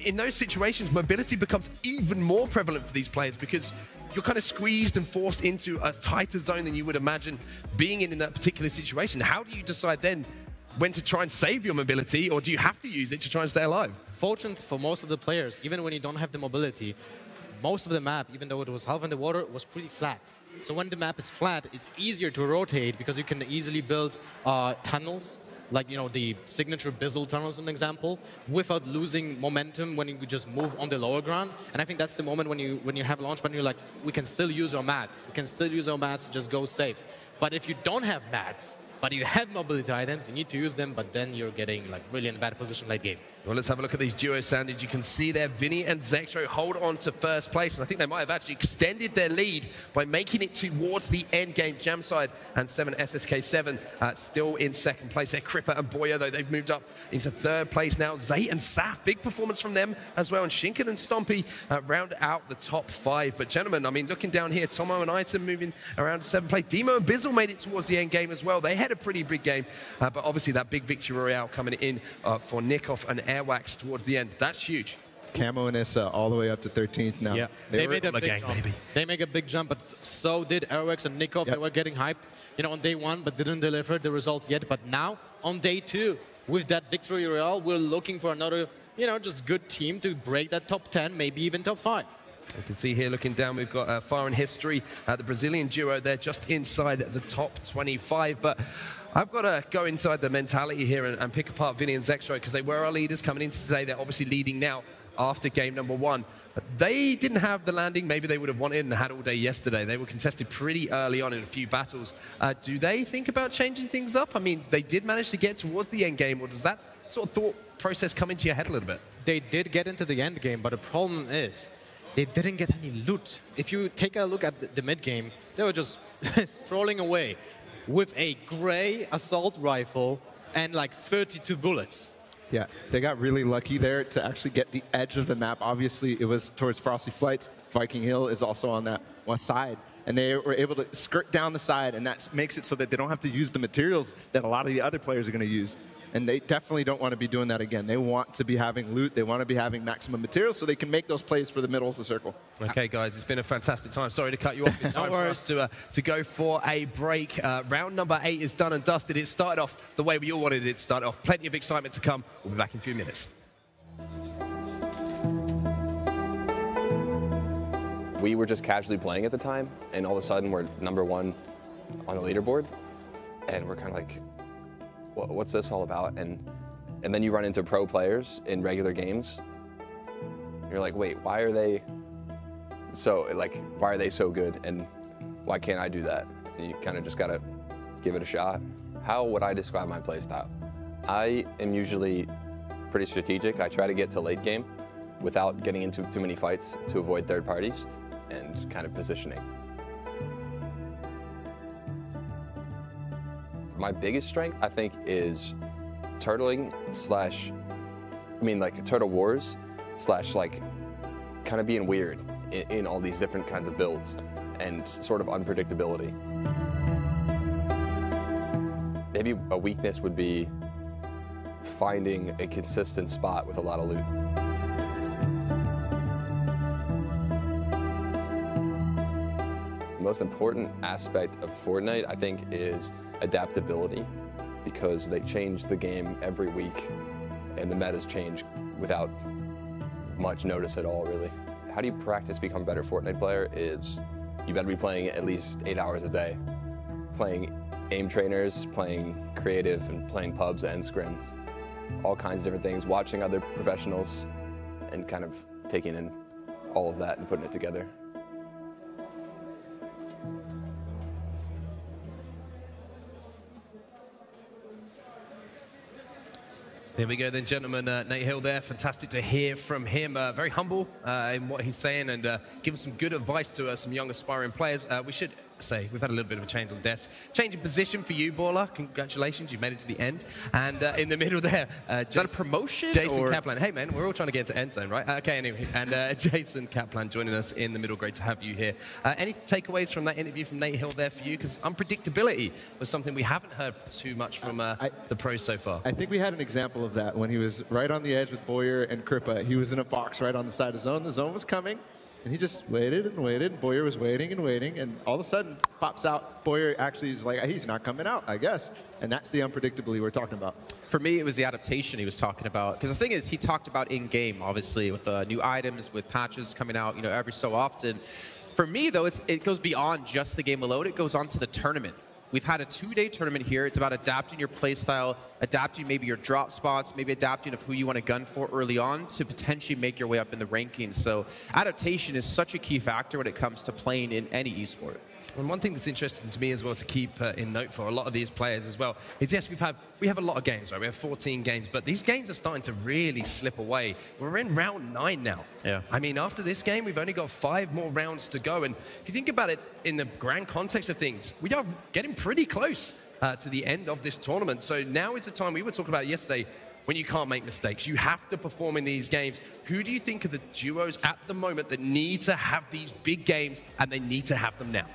in those situations, mobility becomes even more prevalent for these players, because you're kind of squeezed and forced into a tighter zone than you would imagine being in that particular situation. How do you decide then when to try and save your mobility, or do you have to use it to try and stay alive? Fortunately for most of the players, even when you don't have the mobility, most of the map, even though it was half in the water, was pretty flat. So when the map is flat, it's easier to rotate because you can easily build tunnels, like, you know, the signature Bizzle tunnel as an example, without losing momentum when you just move on the lower ground. And I think that's the moment when you have launch pad and you're like, we can still use our mats. We can still use our mats to just go safe. But if you don't have mats, but you have mobility items, you need to use them, but then you're getting like really in a bad position late game. Well, let's have a look at these duo standings. You can see there, Vinny and Zextro hold on to first place, and I think they might have actually extended their lead by making it towards the end game. Jamside and 7 SSK7 still in second place. They're Cripper and Boya, though, they've moved up into third place now. Zay and Saf, big performance from them as well, and Shinken and Stompy round out the top 5. But gentlemen, I mean, looking down here, Tomo and Item moving around to 7th place. Demo and Bizzle made it towards the end game as well. They had a pretty big game, but obviously that big victory royale coming in for Nikov and Airwax towards the end. That's huge. Camo and Issa all the way up to 13th now. Yeah, they made a big gang, jump. baby. They make a big jump, but so did Airwax and Nikov. Yep. They were getting hyped, you know, on day 1, but didn't deliver the results yet. But now, on day 2, with that victory royale, we're looking for another, you know, just good team to break that top 10, maybe even top 5. You can see here, looking down, we've got Far in History, the Brazilian duo. They're just inside the top 25, but I've got to go inside the mentality here and pick apart Vinny and Zextro, because they were our leaders coming into today. They're obviously leading now after game number 1. But they didn't have the landing maybe they would have wanted and had all day yesterday. They were contested pretty early on in a few battles. Do they think about changing things up? I mean, they did manage to get towards the end game, or does that sort of thought process come into your head a little bit? They did get into the end game, but the problem is they didn't get any loot. If you take a look at the mid game, they were just strolling away with a gray assault rifle and like 32 bullets. Yeah, they got really lucky there to actually get the edge of the map. Obviously, it was towards Frosty Flights. Viking Hill is also on that west side. And they were able to skirt down the side, and that makes it so that they don't have to use the materials that a lot of the other players are going to use. And they definitely don't want to be doing that again. They want to be having loot. They want to be having maximum materials so they can make those plays for the middle of the circle. Okay, guys, it's been a fantastic time. Sorry to cut you off. It's time for us to go for a break. Round number 8 is done and dusted. It started off the way we all wanted it to start off. Plenty of excitement to come. We'll be back in a few minutes. We were just casually playing at the time, and all of a sudden we're #1 on the leaderboard, and we're kind of like, what's this all about? And then you run into pro players in regular games. And you're like, wait, why are they so good, and why can't I do that? And you kind of just gotta give it a shot. How would I describe my play style? I am usually pretty strategic. I try to get to late game without getting into too many fights to avoid third parties and kind of positioning. My biggest strength, I think, is turtling like turtle wars / like kind of being weird in all these different kinds of builds and sort of unpredictability. Maybe a weakness would be finding a consistent spot with a lot of loot. The most important aspect of Fortnite, I think, is adaptability, because they change the game every week and the metas change without much notice at all, really. How do you practice become a better Fortnite player is you better be playing at least 8 hours a day, playing aim trainers, playing creative, and playing pubs and scrims. All kinds of different things, watching other professionals and kind of taking in all of that and putting it together. There we go then, gentlemen. Nate Hill there. Fantastic to hear from him. Very humble in what he's saying, and giving some good advice to some young aspiring players. We should say we've had a little bit of a change on desk. Change in position for you, Baller. Congratulations, you've made it to the end. And in the middle there, is that a promotion? Jason Kaplan. Hey man, we're all trying to get into end zone, right? Okay, anyway. And Jason Kaplan joining us in the middle. Great to have you here. Any takeaways from that interview from Nate Hill there for you? Because unpredictability was something we haven't heard too much from the pros so far. I think we had an example of that when he was right on the edge with Boyer and Kripa. He was in a box right on the side of zone. The zone was coming. And he just waited and waited. Boyer was waiting and waiting, and all of a sudden pops out. Boyer actually is like, he's not coming out, I guess. And that's the unpredictability we're talking about. For me, it was the adaptation he was talking about. Because the thing is, he talked about in-game, obviously, with the new items, with patches coming out, every so often. For me, though, it goes beyond just the game alone. It goes on to the tournament. We've had a 2-day tournament here. It's about adapting your play style, adapting maybe your drop spots, maybe adapting of who you want to gun for early on to potentially make your way up in the rankings. So adaptation is such a key factor when it comes to playing in any esport. And one thing that's interesting to me as well to keep in note for a lot of these players as well is, yes, we have a lot of games, right? We have 14 games, but these games are starting to really slip away. We're in round 9 now. Yeah. I mean, after this game, we've only got 5 more rounds to go. And if you think about it in the grand context of things, we are getting pretty close to the end of this tournament. So now is the time, we were talking about yesterday, when you can't make mistakes. You have to perform in these games. Who do you think are the duos at the moment that need to have these big games, and they need to have them now?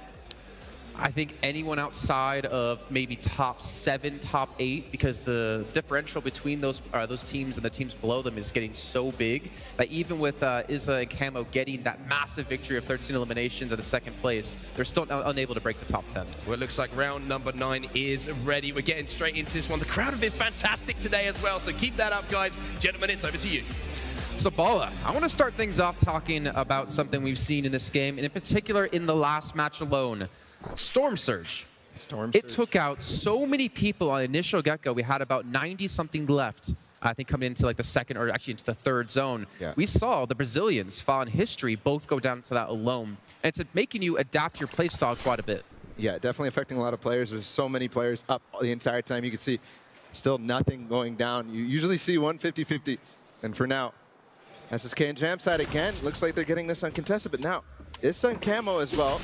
I think anyone outside of maybe top 7, top 8, because the differential between those teams and the teams below them is getting so big that even with Izza and Camo getting that massive victory of 13 eliminations at the 2nd place, they're still unable to break the top 10. Well, it looks like round number 9 is ready. We're getting straight into this one. The crowd have been fantastic today as well, so keep that up, guys. Gentlemen, it's over to you. So, Bala, I want to start things off talking about something we've seen in this game, and in particular in the last match alone. Storm Surge. It took out so many people on initial get-go. We had about 90-something left, I think, coming into like the 2nd or actually into the 3rd zone. Yeah. We saw the Brazilians, Fall in History, both go down to that alone. And it's making you adapt your playstyle quite a bit. Yeah, definitely affecting a lot of players. There's so many players up the entire time. You can see Still nothing going down. You usually see 150-50. And for now, SSK and Jamside again. Looks like they're getting this uncontested, but now it's on Camo as well.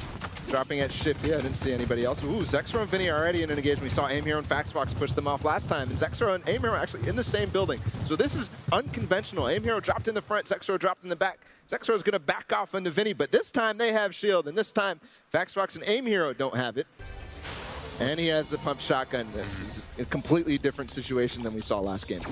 Dropping at Shifty. I didn't see anybody else. Ooh, Zexro and Vinny are already in an engagement. We saw Aim Hero and FaxFox push them off last time, and Zexro and Aim Hero are actually in the same building. So this is unconventional. Aim Hero dropped in the front, Zexro dropped in the back. Zexro is going to back off into Vinny, but this time they have shield, and this time FaxFox and Aim Hero don't have it. And he has the pump shotgun. This is a completely different situation than we saw last game.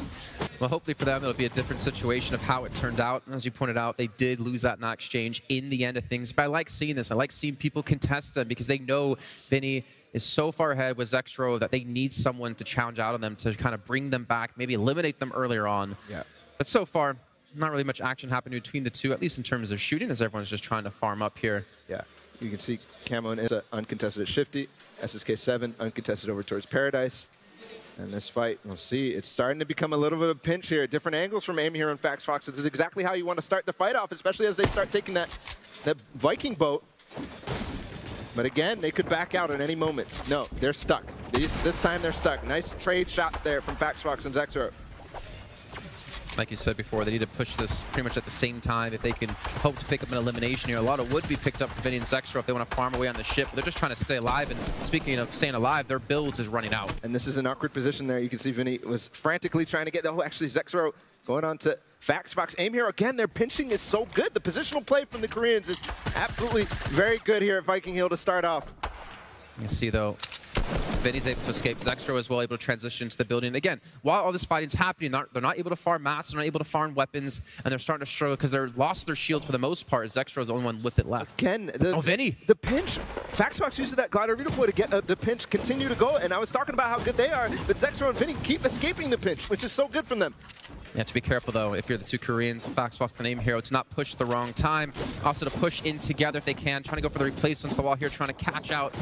Well, hopefully for them, it'll be a different situation of how it turned out. As you pointed out, they did lose that in that exchange in the end of things. But I like seeing this. I like seeing people contest them because they know Vinny is so far ahead with Zexro that they need someone to challenge out on them to kind of bring them back, maybe eliminate them earlier on. Yeah. But so far, not really much action happening between the two, at least in terms of shooting, as everyone's just trying to farm up here. Yeah. You can see Camo is uncontested at Shifty. SSK7 uncontested over towards Paradise. And this fight, we'll see, it's starting to become a little bit of a pinch here. Different angles from Aim Hero and FaxFox. This is exactly how you want to start the fight off, especially as they start taking that Viking boat. But again, they could back out at any moment. No, they're stuck. This time they're stuck. Nice trade shots there from FaxFox and Zexro. Like you said before, they need to push this pretty much at the same time if they can hope to pick up an elimination here. A lot of would be picked up for Vinny and Zexro if they want to farm away on the ship. But they're just trying to stay alive. And speaking of staying alive, their builds is running out. And this is an awkward position there. You can see Vinny was frantically trying to get the whole, actually Zexro going on to FaxFox. Aim Hero, again, their pinching is so good. The positional play from the Koreans is absolutely very good here at Viking Hill to start off. You see, though, Vinny's able to escape. Zexro as well able to transition into the building. Again, while all this fighting is happening, they're not able to farm mats, they're not able to farm weapons, and they're starting to struggle because they're lost their shield for the most part. Zexro is the only one with it left. Again, Vinny. The pinch. FaxFox uses that glider redeploy to get the pinch continue to go, and I was talking about how good they are, but Zexro and Vinny keep escaping the pinch, which is so good from them. You have to be careful, though, if you're the two Koreans, FaxFox and Aim Hero, to not push at the wrong time. Also to push in together if they can, trying to go for the replacements the wall here, trying to catch out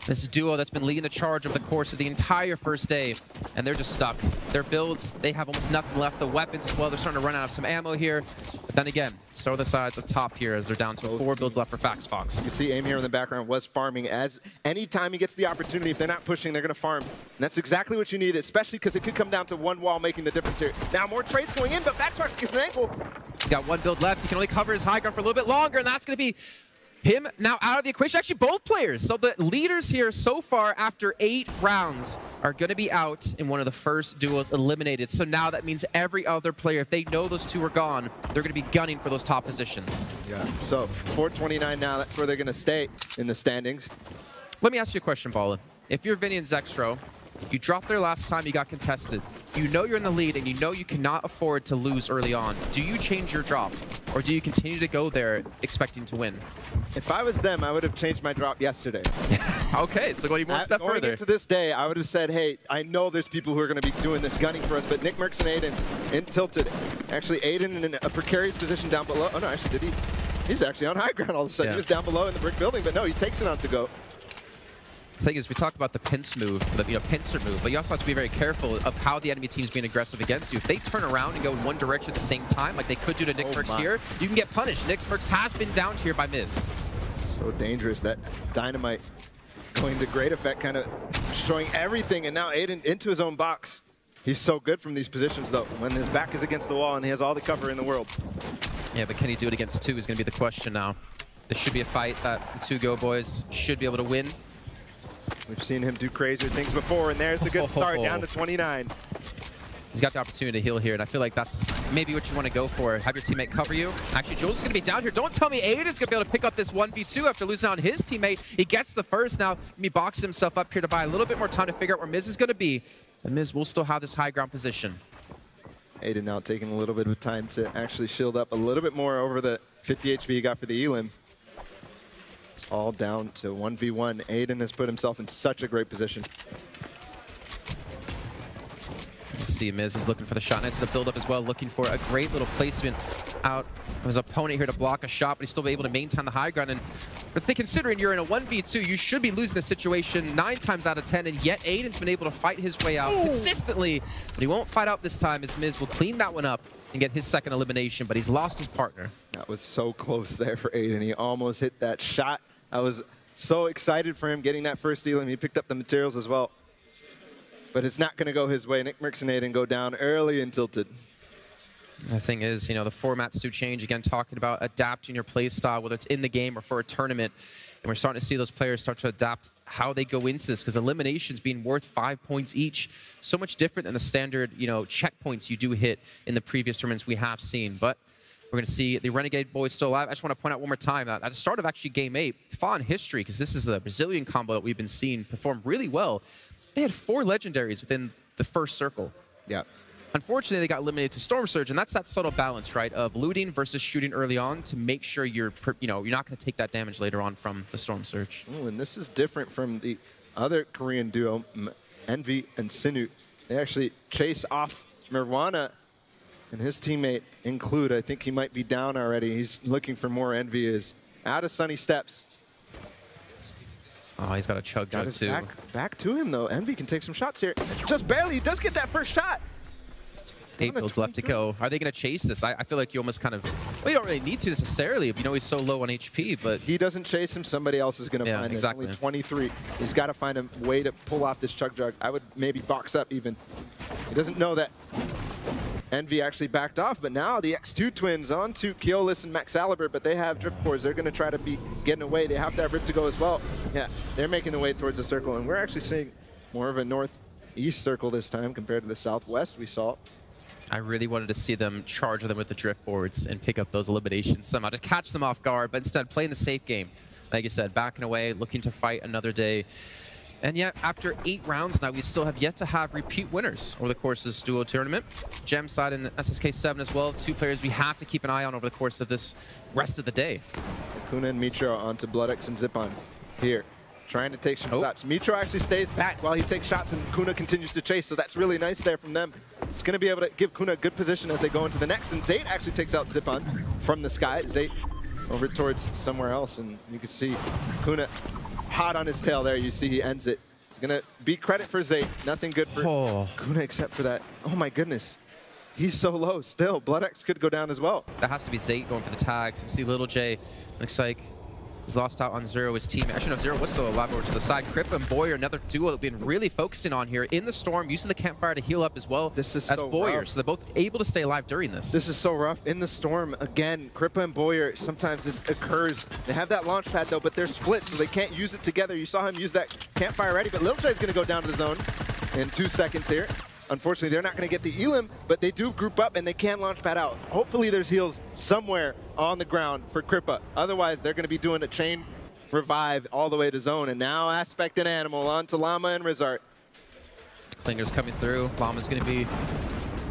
this duo that's been leading the charge over the course of the entire first day, and they're just stuck. Their builds, they have almost nothing left. The weapons as well, they're starting to run out of some ammo here. But then again, so are the sides up top here as they're down to 4 builds left for FaxFox. You can see Aim Hero in the background was farming. As anytime he gets the opportunity, if they're not pushing, they're going to farm. And that's exactly what you need, especially because it could come down to one wall making the difference here. Now more trades going in, but FaxFox gets an ankle. He's got 1 build left. He can only cover his high ground for a little bit longer, and that's going to be him now out of the equation. Actually, both players. So the leaders here so far after 8 rounds are going to be out in one of the first duos eliminated. So now that means every other player, if they know those 2 are gone, they're going to be gunning for those top positions. Yeah. So 429 now, that's where they're going to stay in the standings. Let me ask you a question, Bala. If you're Vinny and Zexro, you dropped there last time you got contested. You know you're in the lead and you know you cannot afford to lose early on. Do you change your drop or do you continue to go there expecting to win? If I was them, I would have changed my drop yesterday. Okay, so going even one step further. Going into this day, I would have said, hey, I know there's people who are going to be doing this gunning for us, but Nick Merckx and Aiden in tilted. Actually, Aiden in a precarious position down below. Oh, no, actually, did he? He's actually on high ground all of a sudden. Yeah. He was down below in the brick building, but no, he takes it on to go. The thing is, we talk about the pincer move, pincer move, but you also have to be very careful of how the enemy team is being aggressive against you. If they turn around and go in one direction at the same time, like they could do to Nick Merckx here, you can get punished. Nick Merckx has been downed here by Miz. So dangerous, that dynamite going to great effect, kind of showing everything, and now Aiden into his own box. He's so good from these positions, though, when his back is against the wall and he has all the cover in the world. Yeah, but can he do it against 2 is going to be the question now. This should be a fight that the 2 Go boys should be able to win. We've seen him do crazier things before, and there's the good start, down to 29. He's got the opportunity to heal here, and I feel like that's maybe what you want to go for. Have your teammate cover you. Actually, Jules is going to be down here. Don't tell me Aiden's going to be able to pick up this 1v2 after losing on his teammate. He gets the first. Now, he boxes himself up here to buy a little bit more time to figure out where Miz is going to be. And Miz will still have this high ground position. Aiden now taking a little bit of time to actually shield up a little bit more over the 50 HP he got for the Elim. It's all down to 1v1. Aiden has put himself in such a great position. Let's see, Miz is looking for the shot. Nice to build up as well, looking for a great little placement out of his opponent here to block a shot, but he's still able to maintain the high ground. And considering you're in a 1v2, you should be losing the situation 9 times out of 10, and yet Aiden's been able to fight his way out consistently, but he won't fight out this time as Miz will clean that one up and get his second elimination, but he's lost his partner. That was so close there for Aiden. He almost hit that shot. I was so excited for him getting that first Elim. He picked up the materials as well. but it's not going to go his way. Nick Merxinaden go down early and tilted. The thing is, you know, the formats do change. Again, talking about adapting your play style, whether it's in the game or for a tournament. And we're starting to see those players start to adapt how they go into this, because eliminations being worth 5 points each, so much different than the standard, you know, checkpoints you do hit in the previous tournaments we have seen. But we're going to see the Renegade boys still alive. I just want to point out one more time that at the start of actually Game 8, fun history, because this is a Brazilian combo that we've been seeing perform really well. They had 4 legendaries within the first circle. Yeah. Unfortunately, they got eliminated to Storm Surge, and that's that subtle balance, right, of looting versus shooting early on to make sure you're not going to take that damage later on from the Storm Surge. Ooh, and this is different from the other Korean duo, Envy and Sinu. They actually chase off Mirwana and his teammate Include. I think he might be down already. He's looking for more. Envy is out of Sunny Steps. Oh, he's got a chug too. Back to him, though. Envy can take some shots here. Just barely. He does get that first shot. 8 builds left to go. Are they going to chase this? I feel like you almost kind of... Well, you don't really need to necessarily if you know he's so low on HP, but... He doesn't chase him. Somebody else is going to find him. Exactly. Only 23. He's got to find a way to pull off this chug jug. I would maybe box up even. He doesn't know that Envy actually backed off, but now the X2 twins onto Keolis and Max Aliber, but they have drift cores. They're going to try to be getting away. They have to have Rift to go as well. Yeah, they're making the way towards the circle, and we're actually seeing more of a northeast circle this time compared to the southwest we saw. I really wanted to see them charge them with the drift boards and pick up those eliminations somehow, to catch them off guard, but instead playing the safe game. Like you said, backing away, looking to fight another day. And yet, after 8 rounds now, we still have yet to have repeat winners over the course of this duo tournament. Gemside and SSK7 as well, 2 players we have to keep an eye on over the course of this rest of the day. Kuna and Mitro onto BloodX and Zipon here, trying to take some shots. Mitro actually stays back while he takes shots, and Kuna continues to chase, so that's really nice there from them. It's going to be able to give Kuna a good position as they go into the next, and Zayt actually takes out Zipon from the sky. Zayt over towards somewhere else, and you can see Kuna hot on his tail there. You see he ends it. It's going to be credit for Zayt. Nothing good for Kuna except for that. Oh my goodness. He's so low still. BloodX could go down as well. That has to be Zayt going for the tags. We see Little J, looks like he's lost out on Zero, his teammate. Actually, no, Zero was still alive over to the side. Kripa and Boyer, another duo that we've been really focusing on here in the storm, using the campfire to heal up as well. This is as so Boyer, rough. so they're both able to stay alive during this. This is so rough. In the storm, again, Kripa and Boyer, sometimes this occurs. They have that launch pad, though, but they're split, so they can't use it together. You saw him use that campfire already, but Little Jay's going to go down to the zone in 2 seconds here. Unfortunately, they're not going to get the Elim, but they do group up and they can launch pad out. Hopefully, there's heals somewhere on the ground for Kripa. Otherwise, they're going to be doing a chain revive all the way to zone. And now Aspect and Animal onto Llama and Rizart. Klinger's coming through. Llama's going to be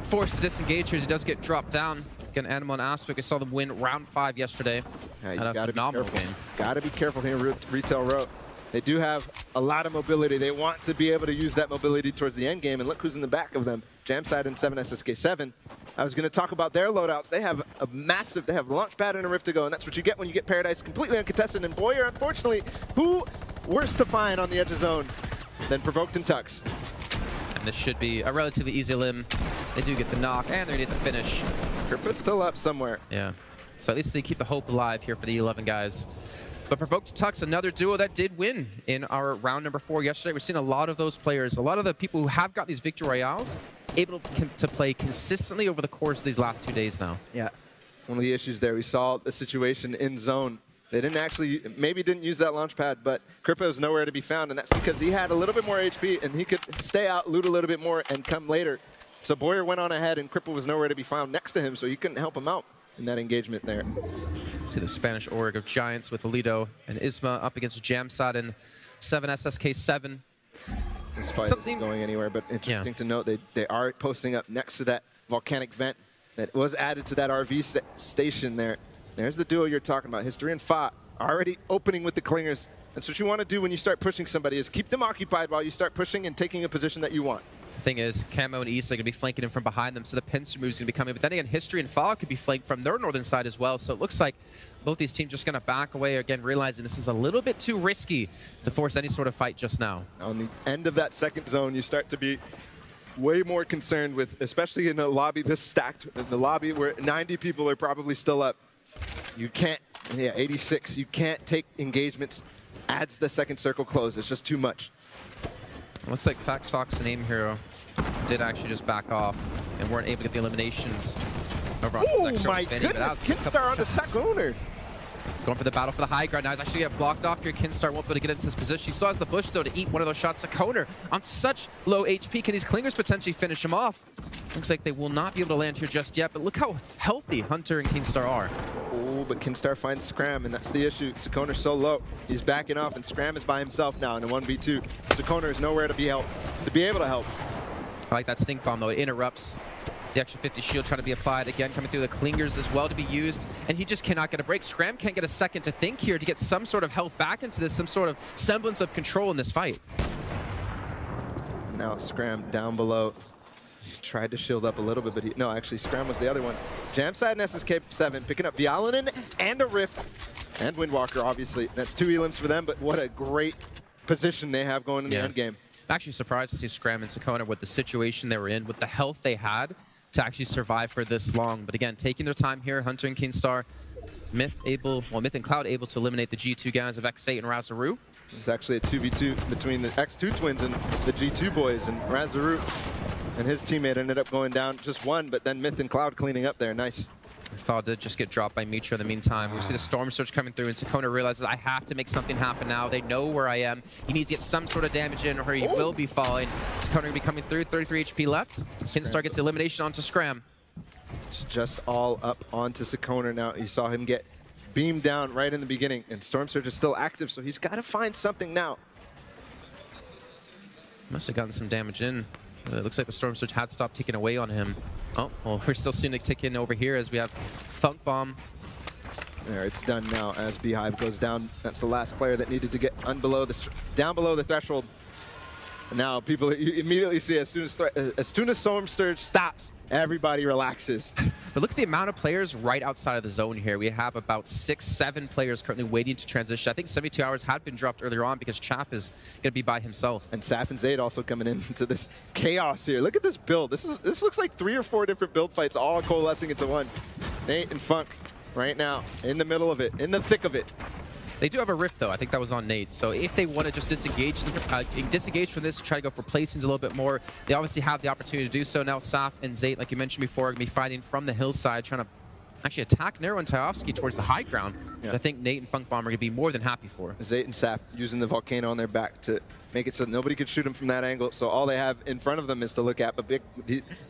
forced to disengage here as he does get dropped down. Again, Animal and Aspect, I saw them win round 5 yesterday. Yeah, you got to be careful. Got to be careful here, Retail Row. They do have a lot of mobility. They want to be able to use that mobility towards the end game, and look who's in the back of them. Jamside and 7SSK7. I was going to talk about their loadouts. They have a massive, they have Launchpad and a Rift to go, and that's what you get when you get Paradise completely uncontested. And Boyer, unfortunately, who worse to find on the edge of zone than Provoked and Tux. And this should be a relatively easy limb. They do get the knock, and they're going to get the finish. Kripa's still up somewhere. Yeah. So at least they keep the hope alive here for the 11 guys. But Provoked Tux, another duo that did win in our round number 4 yesterday. We're seeing a lot of those players, a lot of the people who have got these Victory Royales, able to play consistently over the course of these last 2 days now. Yeah. One of the issues there, we saw the situation in zone. They didn't actually, maybe didn't use that launch pad, but Kripa was nowhere to be found, and that's because he had a little bit more HP, and he could stay out, loot a little bit more, and come later. So Boyer went on ahead, and Kripa was nowhere to be found next to him, so he couldn't help him out in that engagement there. See the Spanish org of Giants with Alito and Isma up against Jamsad and 7SSK7. This fight isn't going anywhere, but interesting to note they are posting up next to that volcanic vent that was added to that RV station there. There's the duo you're talking about, History and Fa, already opening with the Clingers. That's what you want to do when you start pushing somebody, is keep them occupied while you start pushing and taking a position that you want. The thing is, Camo and East are going to be flanking him from behind them, so the pincer move is going to be coming. But then again, History and Fa could be flanked from their northern side as well. So it looks like both these teams just going to back away, again, realizing this is a little bit too risky to force any sort of fight just now. On the end of that second zone, you start to be way more concerned with, especially in a lobby this stacked, in the lobby where 90 people are probably still up. You can't, 86, you can't take engagements. Adds the second circle close. It's just too much. Looks like Fox and Aim Hero did actually just back off and weren't able to get the eliminations over on Oh Zexro my spinning, goodness, Kinstar on the second owner. Going for the battle for the high ground now. He's actually get blocked off here. Kinstar won't be able to get into this position. He still has the bush, though, to eat one of those shots. Sakoner on such low HP. Can these clingers potentially finish him off? Looks like they will not be able to land here just yet, but look how healthy Hunter and Kinstar are. Oh, but Kinstar finds Scram, and that's the issue. Sakoner's so low. He's backing off, and Scram is by himself now in a 1v2. Sakoner is nowhere to be able to help. I like that stink bomb, though. It interrupts the extra 50 shield trying to be applied. Again, coming through the clingers as well to be used. And he just cannot get a break. Scram can't get a second to think here to get some sort of health back into this, some sort of semblance of control in this fight. Now Scram down below. He tried to shield up a little bit, but no, actually Scram was the other one. Jamside and SSK7 picking up Vialanen and a Rift. And Windwalker, obviously. That's 2 elims for them, but what a great position they have going in the end game. I'm actually surprised to see Scram and Sakoner with the situation they were in, with the health they had, to actually survive for this long. But again, taking their time here, Hunter and Kinstar, Myth and Cloud able to eliminate the G2 guys of X8 and Razaru. It's actually a 2v2 between the X2 twins and the G2 boys, and Razaru and his teammate ended up going down just one, but then Myth and Cloud cleaning up there. Nice. Thaw did just get dropped by Mitra in the meantime. We see the Storm Surge coming through, and Sakoner realizes, I have to make something happen now. They know where I am. He needs to get some sort of damage in, or he will be falling. Sakoner will be coming through, 33 HP left. Kinstar gets the elimination onto Scram. It's just all up onto Sakoner now. You saw him get beamed down right in the beginning, and Storm Surge is still active, so he's got to find something now. Must have gotten some damage in. It looks like the Storm Surge had stopped ticking away on him. Oh, well, we're still seeing it tick in over here as we have Funk Bomb. There, it's done now as Beehive goes down. That's the last player that needed to get down below the threshold. And now people, you immediately see as soon as Storm Surge stops, everybody relaxes. But look at the amount of players right outside of the zone here. We have about 6, 7 players currently waiting to transition. I think 72 hours had been dropped earlier on because Chap is going to be by himself. And Saf and Zayd also coming into this chaos here. Look at this build. This looks like 3 or 4 different build fights all coalescing into one. Nate and Funk right now in the middle of it, in the thick of it. They do have a Rift, though. I think that was on Nate. So if they want to just disengage from this, try to go for placings a little bit more, they obviously have the opportunity to do so. Now Saf and Zayt, like you mentioned before, are going to be fighting from the hillside, trying to actually attack Nero and Tyovsky towards the high ground, which I think Nate and Funk Bomb are going to be more than happy for. Zayt and Saf using the volcano on their back to make it so nobody could shoot them from that angle. So all they have in front of them is to look at. But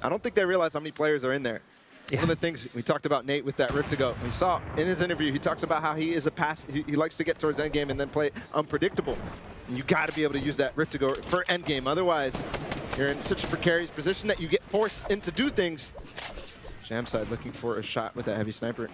I don't think they realize how many players are in there. One of the things we talked about Nate with that Rift to go. We saw in his interview, he talks about how he is he likes to get towards endgame and then play unpredictable. And you got to be able to use that Rift to go for endgame. Otherwise, you're in such a precarious position that you get forced into do things. Jamside looking for a shot with that heavy sniper.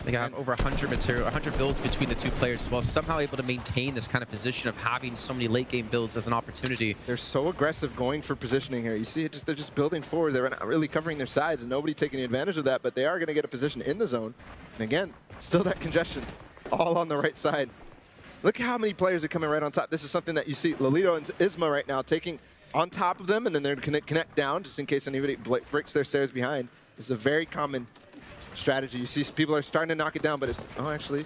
They got over 100 builds between the 2 players as well, somehow able to maintain this kind of position of having so many late game builds as an opportunity. They're so aggressive going for positioning here. You see it they're just building forward. They're not really covering their sides and nobody taking advantage of that, but they are going to get a position in the zone. And again, still that congestion all on the right side. Look how many players are coming right on top. This is something that you see Lolito and Isma right now taking on top of them, and then they're going to connect down just in case anybody breaks their stairs behind. This is a very common strategy. You see people are starting to knock it down, but it's, oh, actually,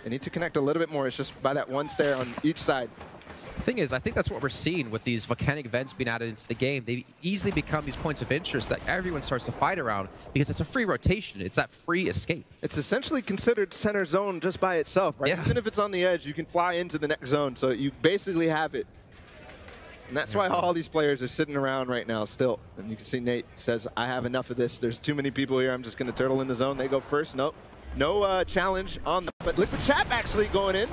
they need to connect a little bit more. It's just by that one stair on each side. The thing is, I think that's what we're seeing with these volcanic vents being added into the game. They easily become these points of interest that everyone starts to fight around because it's a free rotation. It's that free escape. It's essentially considered center zone just by itself, right? Yeah. Even if it's on the edge, you can fly into the next zone, so you basically have it. And that's why all these players are sitting around right now still. And you can see Nate says, I have enough of this. There's too many people here. I'm just going to turtle in the zone. They go first. Nope. No challenge on them. But Liquid Chap actually going in.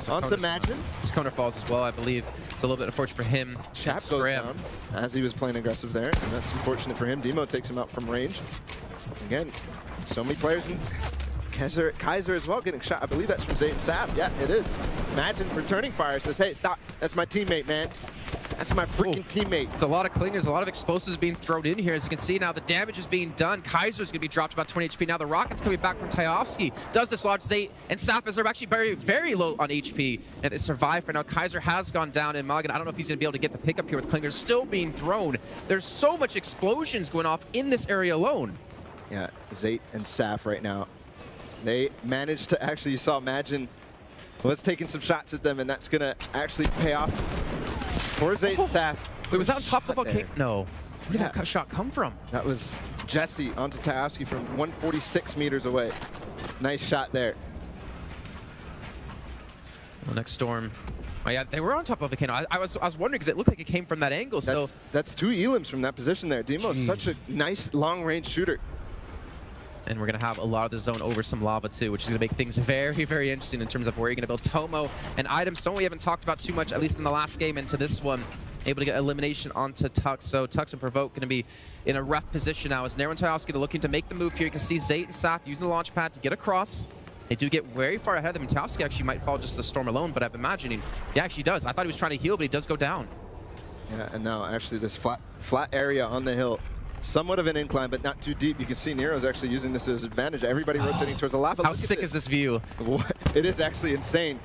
On to Imagine. Sakoner falls as well, I believe. It's a little bit unfortunate for him. Chap goes down as he was playing aggressive there. And that's unfortunate for him. Demo takes him out from range. Again, so many players in Kaiser as well getting shot. I believe that's from Zay and Saf. Yeah, it is. Imagine returning fire says, hey, stop. That's my teammate, man. That's my freaking teammate. It's a lot of clingers, a lot of explosives being thrown in here. As you can see now, the damage is being done. Kaiser's going to be dropped about 20 HP. Now the rocket's coming back from Tyovsky. Does dislodge Zayt, and Saf are actually very, very low on HP. And they survive for now. Kaiser has gone down, and Magan, I don't know if he's going to be able to get the pickup here with clingers still being thrown. There's so much explosions going off in this area alone. Yeah, Zayt and Saf right now. They managed to actually, you saw Imagine was taking some shots at them, and that's going to actually pay off For Zayt Saf. Wait, was that on top of the volcano? No. Where did Yeah. that shot come from? That was Jesse onto Katowice from 146 meters away. Nice shot there. Well, next storm. Oh yeah, they were on top of the volcano. I was wondering because it looked like it came from that angle. That's 2 elims from that position there. Demo's such a nice long-range shooter. And we're going to have a lot of the zone over some lava too, which is going to make things very, very interesting in terms of where you're going to build Tomo and items. Someone we haven't talked about too much, at least in the last game into this one. Able to get elimination onto Tux. So Tux and Provoke going to be in a rough position now as Nero and Katowice looking to make the move here. You can see Zayt and Saf using the launch pad to get across. They do get very far ahead of them. Katowice actually might fall just the storm alone, but I'm imagining, yeah, actually does. I thought he was trying to heal, but he does go down. Yeah, and now actually this flat area on the hill, somewhat of an incline, but not too deep. You can see Nero's actually using this as advantage. Everybody rotating towards the lava. How sick is this view? It is actually insane.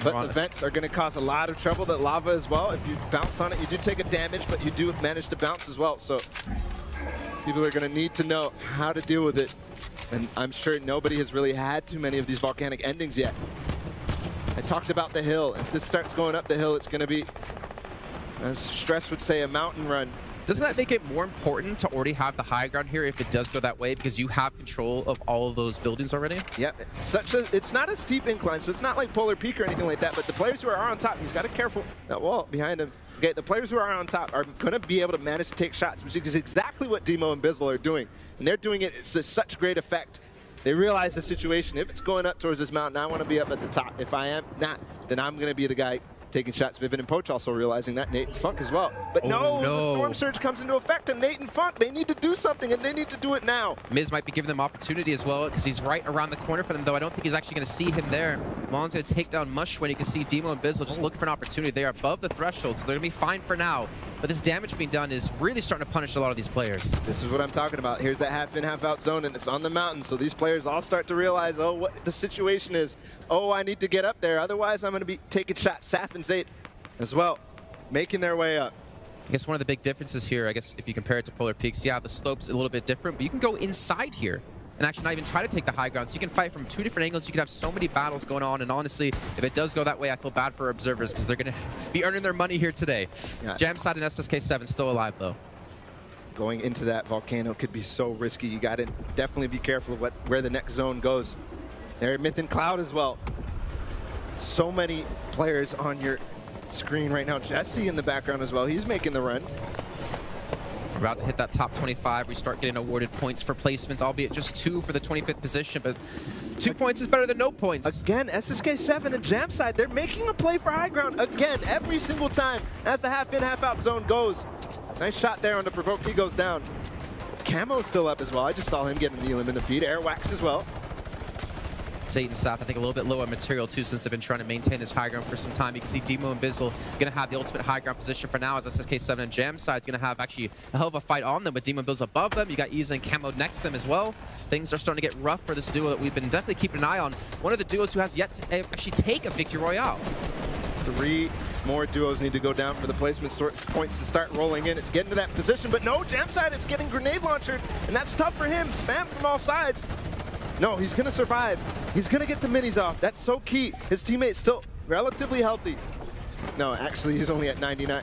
But the vents are going to cause a lot of trouble. That lava as well. If you bounce on it, you do take a damage, but you do manage to bounce as well. So people are going to need to know how to deal with it. And I'm sure nobody has really had too many of these volcanic endings yet. I talked about the hill. If this starts going up the hill, it's going to be, as Stress would say, a mountain run. Doesn't that make it more important to already have the high ground here if it does go that way because you have control of all of those buildings already? Yep, it's not a steep incline, so it's not like Polar Peak or anything like that, but the players who are on top, he's got to be careful, that wall behind him. Okay, the players who are on top are going to be able to manage to take shots, which is exactly what Demo and Bizzle are doing. And they're doing it to such great effect. They realize the situation. If it's going up towards this mountain, I want to be up at the top. If I am not, then I'm going to be the guy taking shots. Vivid and Poach also realizing that. Nate and Funk as well. But no, the Storm Surge comes into effect, and Nate and Funk, they need to do something, and they need to do it now. Miz might be giving them opportunity as well, because he's right around the corner for them, though I don't think he's actually going to see him there. Lon's going to take down Mush when you can see Demo and Bizzle just looking for an opportunity. They are above the threshold, so they're going to be fine for now. But this damage being done is really starting to punish a lot of these players. This is what I'm talking about. Here's that half-in, half-out zone, and it's on the mountain, so these players all start to realize, oh, what the situation is. Oh, I need to get up there, otherwise I'm going to be taking shots. Saf and Zayt as well, making their way up. I guess one of the big differences here, I guess if you compare it to Polar Peaks, yeah, the slope's a little bit different, but you can go inside here and actually not even try to take the high ground. So you can fight from 2 different angles. You can have so many battles going on, and honestly, if it does go that way, I feel bad for observers because they're going to be earning their money here today. Yeah. Jamside and SSK7 still alive, though. Going into that volcano could be so risky. You got to definitely be careful of where the next zone goes. There, Myth and Cloud as well. So many players on your screen right now. Jesse in the background as well. He's making the run. We're about to hit that top 25. We start getting awarded points for placements, albeit just 2 for the 25th position, but 2 points is better than no points. Again, SSK7 and Jamside, they're making a play for high ground again every single time as the half-in, half-out zone goes. Nice shot there on the Provoke. He goes down. Camo's still up as well. I just saw him getting the elim in the feed. Airwax as well. Zayt and Saf, I think a little bit low on material too, since they've been trying to maintain this high ground for some time. You can see Demo and Bizzle going to have the ultimate high ground position for now, as SSK7 and Jamside's going to have actually a hell of a fight on them with Demo and Bizzle above them. You got Iza and Camo next to them as well. Things are starting to get rough for this duo that we've been definitely keeping an eye on. One of the duos who has yet to actually take a victory royale. 3 more duos need to go down for the placement points to start rolling in. It's getting to that position, but no, Jamside is getting grenade launched, and that's tough for him. Spam from all sides. No, he's going to survive. He's going to get the minis off. That's so key. His teammate's still relatively healthy. No, actually, he's only at 99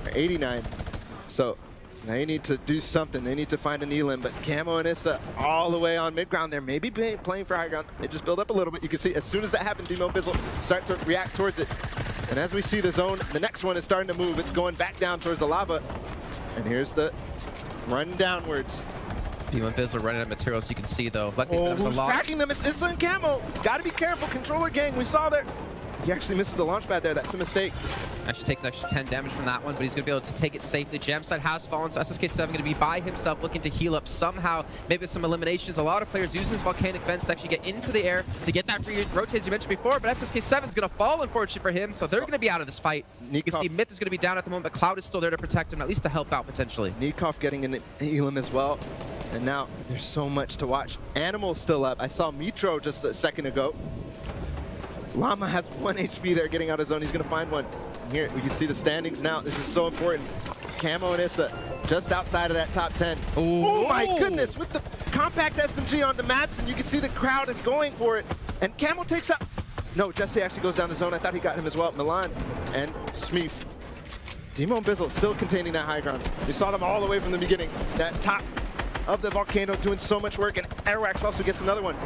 or 89. So they need to do something. They need to find an elim, but Camo and Issa all the way on mid-ground. They're maybe playing for high ground. They just build up a little bit. You can see as soon as that happened, Demo and Bizzle start to react towards it. And as we see the zone, the next one is starting to move. It's going back down towards the lava. And here's the run downwards. Demo and Bizzle running out of material, so you can see though. Oh, who's tracking them? It's Issa and Camo. Got to be careful. Controller gang, we saw there. He actually misses the launch pad there. That's a mistake. Actually takes an extra 10 damage from that one, but he's going to be able to take it safely. Jamside has fallen, so SSK7 going to be by himself looking to heal up somehow. Maybe with some eliminations. A lot of players using this volcanic vents to actually get into the air to get that free rotate as you mentioned before, but SSK7 is going to fall, unfortunately for him, so they're going to be out of this fight. You can see Myth is going to be down at the moment, but Cloud is still there to protect him, at least to help out potentially. Nikov getting an elim as well. And now there's so much to watch. Animal's still up. I saw Mitro just a second ago. Llama has 1 HP there getting out of zone. He's going to find one. And here, we can see the standings now. This is so important. Camo and Issa just outside of that top 10. Ooh. Oh my goodness, with the compact SMG onto Madsen, you can see the crowd is going for it. And Camo takes out. No, Jesse actually goes down the zone. I thought he got him as well. Milan and Smeef. Demo and Bizzle still containing that high ground. We saw them all the way from the beginning. That top of the volcano doing so much work, and Airwax also gets another one.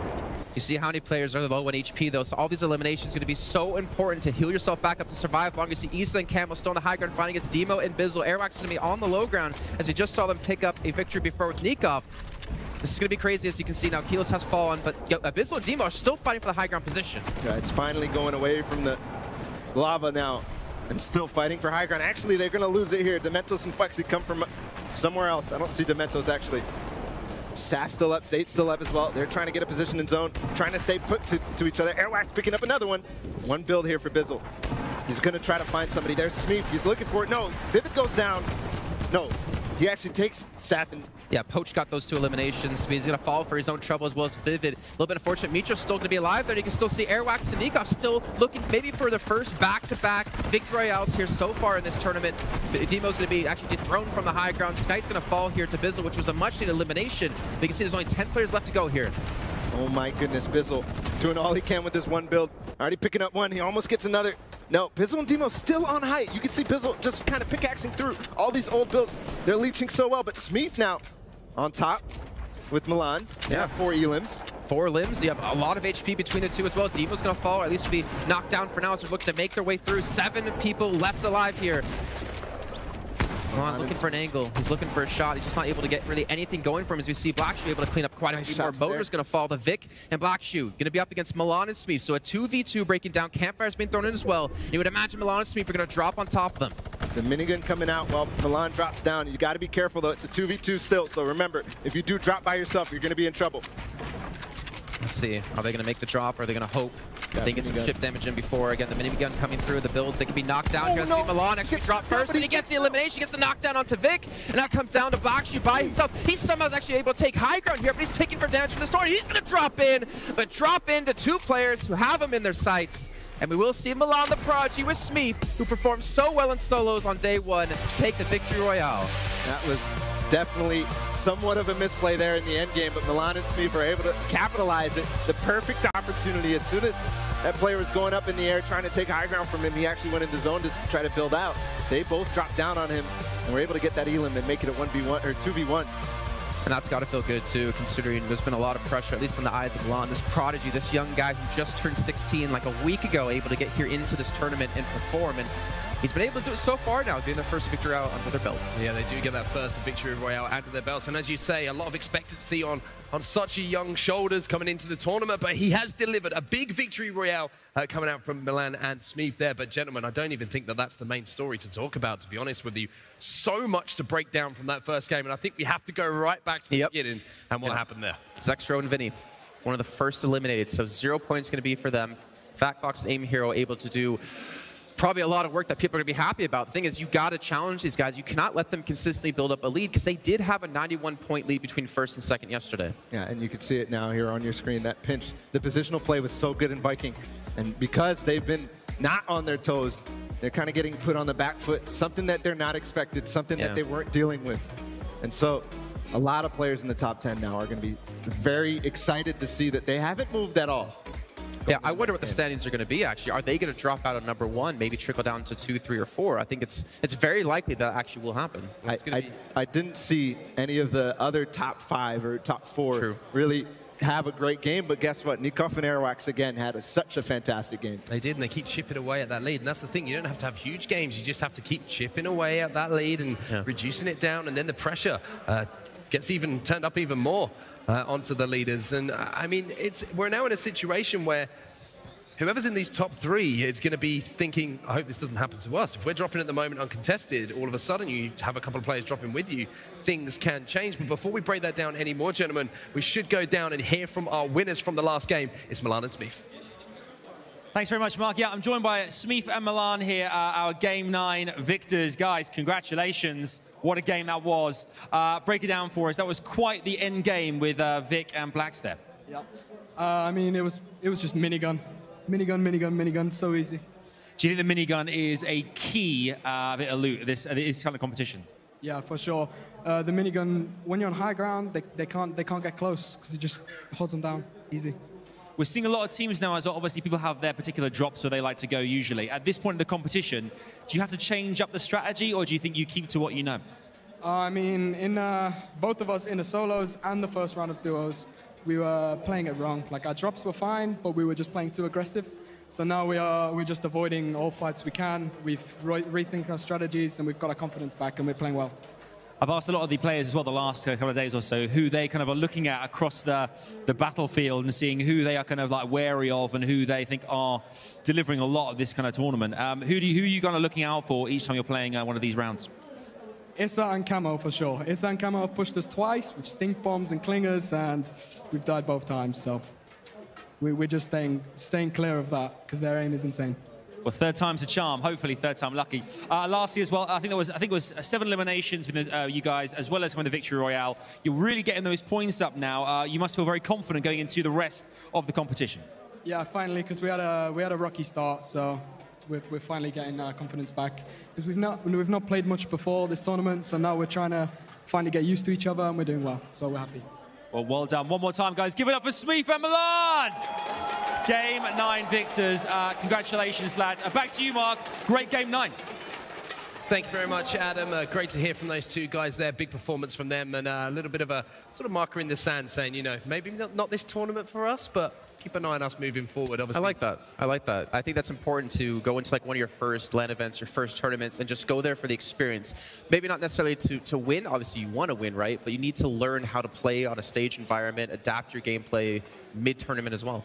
You see how many players are low on HP, though, so all these eliminations are going to be so important to heal yourself back up to survive long. You see Issa and Camo still on the high ground fighting against Demo and Bizzle. Airwax is going to be on the low ground, as we just saw them pick up a victory before with Nikov. This is going to be crazy, as you can see now. Keyless has fallen, but Bizzle and Demo are still fighting for the high ground position. Yeah, it's finally going away from the lava now, and still fighting for high ground. Actually, they're going to lose it here. Dementos and Flexi come from somewhere else. I don't see Dementos, actually. Saf still up, Sate's still up as well. They're trying to get a position in zone, trying to stay put to each other. Airwax picking up another one. One build here for Bizzle. He's going to try to find somebody. There's Smeef. He's looking for it. No, Vivid goes down. No, he actually takes Saf and... Yeah, Poach got those 2 eliminations. He's going to fall for his own trouble as well as Vivid. A little bit unfortunate. Mitro's still going to be alive there. You can still see Airwax and Nikov still looking maybe for the first back-to-back victory royales here so far in this tournament. Demo's going to be actually dethroned from the high ground. Sky's going to fall here to Bizzle, which was a much-needed elimination. But you can see there's only 10 players left to go here. Oh my goodness, Bizzle doing all he can with this one build. Already picking up one. He almost gets another. No, Bizzle and Demo still on height. You can see Bizzle just kind of pickaxing through all these old builds. They're leeching so well, but Smeef now on top with Milan. Yeah, 4 elims. 4 limbs. You have a lot of HP between the two as well. Demo's going to fall, or at least be knocked down for now. So they're looking to make their way through. 7 people left alive here. Milan looking for an angle. He's looking for a shot. He's just not able to get really anything going for him, as we see Blackshoe able to clean up quite a few more. Motor's going to fall. The Vic and Blackshoe going to be up against Milan and Smeef. So a 2v2 breaking down. Campfire's been thrown in as well. You would imagine Milan and Smeef are going to drop on top of them. The minigun coming out while Milan drops down. You got to be careful, though. It's a 2v2 still. So remember, if you do drop by yourself, you're going to be in trouble. Let's see. Are they going to make the drop, or are they going to hope they get some chip damage in before? Again, the minigun coming through the builds. They can be knocked down. Here's Milan actually dropped first, but he gets the elimination, gets the knockdown onto Vic, and that comes down to Blackshoe by himself. He somehow is actually able to take high ground here, but he's taking for damage from the story. He's going to drop in, but drop into 2 players who have him in their sights. And we will see Milan the Prodigy with Smeef, who performed so well in solos on day 1, take the victory royale. That was definitely somewhat of a misplay there in the end game, but Milan and Smeef are able to capitalize it. The perfect opportunity. As soon as that player was going up in the air trying to take high ground from him, he actually went into zone to try to build out. They both dropped down on him and were able to get that elim and make it a 1v1 or 2v1. And that's got to feel good, too, considering there's been a lot of pressure, at least in the eyes of Milan. This Prodigy, this young guy who just turned 16 like a week ago, able to get here into this tournament and perform. And he's been able to do it so far now, getting their first victory out under their belts. Yeah, they do get that first victory royale under their belts. And as you say, a lot of expectancy on such a young shoulders coming into the tournament. But he has delivered a big victory royale coming out from Milan and Smeef there. But gentlemen, I don't even think that that's the main story to talk about, to be honest with you. So much to break down from that first game. And I think we have to go right back to the beginning and what happened there. Zextro and Vinny, one of the first eliminated. So 0 points going to be for them. Fat Fox and Aim Hero able to do probably a lot of work that people are going to be happy about. The thing is, you got to challenge these guys. You cannot let them consistently build up a lead, because they did have a 91-point lead between first and second yesterday. Yeah, and you can see it now here on your screen, that pinch. The positional play was so good in Viking. And because they've been not on their toes, they're kind of getting put on the back foot, something that they're not expected, something that they weren't dealing with. And so a lot of players in the top 10 now are going to be very excited to see that they haven't moved at all. Yeah, I wonder what the standings are going to be, actually. Are they going to drop out of number 1, maybe trickle down to 2, 3, or 4? I think it's very likely that actually will happen. I didn't see any of the other top 5 or top 4 really have a great game, but guess what? Nikov and Airwax, again, had such a fantastic game. They did, and they keep chipping away at that lead. And that's the thing. You don't have to have huge games. You just have to keep chipping away at that lead and reducing it down, and then the pressure gets even turned up even more onto the leaders. And I mean, we're now in a situation where whoever's in these top 3 is going to be thinking, I hope this doesn't happen to us. If we're dropping at the moment uncontested, all of a sudden you have a couple of players dropping with you, things can change. But before we break that down anymore, gentlemen, we should go down and hear from our winners from the last game. It's Milan and Smeef. Thanks very much, Mark. Yeah, I'm joined by Smeef and Milan here, our Game 9 victors. Guys, congratulations. What a game that was. Break it down for us. That was quite the end game with Vic and Blackstep. Yeah. I mean, it was just minigun. Minigun, so easy. Do you think the minigun is a key bit of loot this kind of competition? Yeah, for sure. The minigun, when you're on high ground, they can't get close because it just holds them down easy. we're seeing a lot of teams now, as obviously people have their particular drops where they like to go usually. At this point in the competition, do you have to change up the strategy, or do you think you keep to what you know? I mean, in both of us, in the solos and the first round of duos, we were playing it wrong. Like, our drops were fine, but we were just playing too aggressive. So now we're just avoiding all fights we can. We've rethinked our strategies, and we've got our confidence back, and we're playing well. I've asked a lot of the players as well the last couple of days or so who they kind of are looking at across the battlefield and seeing who they are kind of like wary of and who they think are delivering a lot of this kind of tournament. Who are you kind of looking out for each time you're playing one of these rounds? Issa and Camo for sure. Issa and Camo have pushed us twice with stink bombs and clingers, and we've died both times. So we're just staying clear of that because their aim is insane. Well, third time's a charm. Hopefully, third time lucky. Last year as well, I think it was 7 eliminations with you guys, as well as the Victory Royale. You're really getting those points up now. You must feel very confident going into the rest of the competition. Yeah, finally, because we had a rocky start, so we're finally getting our confidence back. Because we've not played much before this tournament, so now we're trying to finally get used to each other, and we're doing well. So we're happy. Well done. One more time, guys. Give it up for Smeef and Milan. Game 9 victors. Congratulations, lads. Back to you, Mark. Great game 9. Thank you very much, Adam. Great to hear from those two guys there. Big performance from them, and a little bit of a sort of marker in the sand saying, you know, maybe not this tournament for us, but keep an eye on us moving forward, obviously. I like that. I like that. I think that's important to go into like one of your first LAN events, your first tournaments, and just go there for the experience. Maybe not necessarily to win. Obviously, you want to win, right? But you need to learn how to play on a stage environment, adapt your gameplay mid-tournament as well.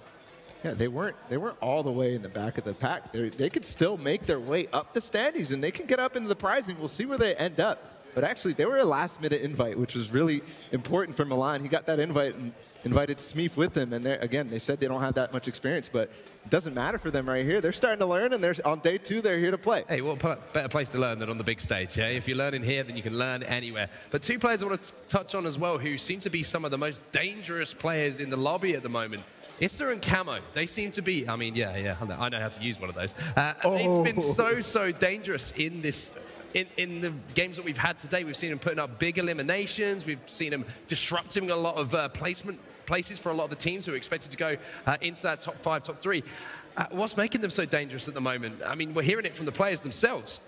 Yeah, they weren't all the way in the back of the pack. They could still make their way up the standings, and they can get up into the prizing. We'll see where they end up. But actually, they were a last-minute invite, which was really important for Milan. He got that invite and invited Smeef with him. And again, they said they don't have that much experience, but it doesn't matter for them right here. They're starting to learn, and on day 2, they're here to play. Hey, what better place to learn than on the big stage, yeah? If you're learning here, then you can learn anywhere. But two players I want to touch on as well who seem to be some of the most dangerous players in the lobby at the moment. Issa and Camo, they seem to be, I mean, yeah, I know how to use one of those. They've been so dangerous in this, in the games that we've had today. We've seen them putting up big eliminations. We've seen them disrupting a lot of places for a lot of the teams who are expected to go into that top 5, top 3. What's making them so dangerous at the moment? I mean, we're hearing it from the players themselves.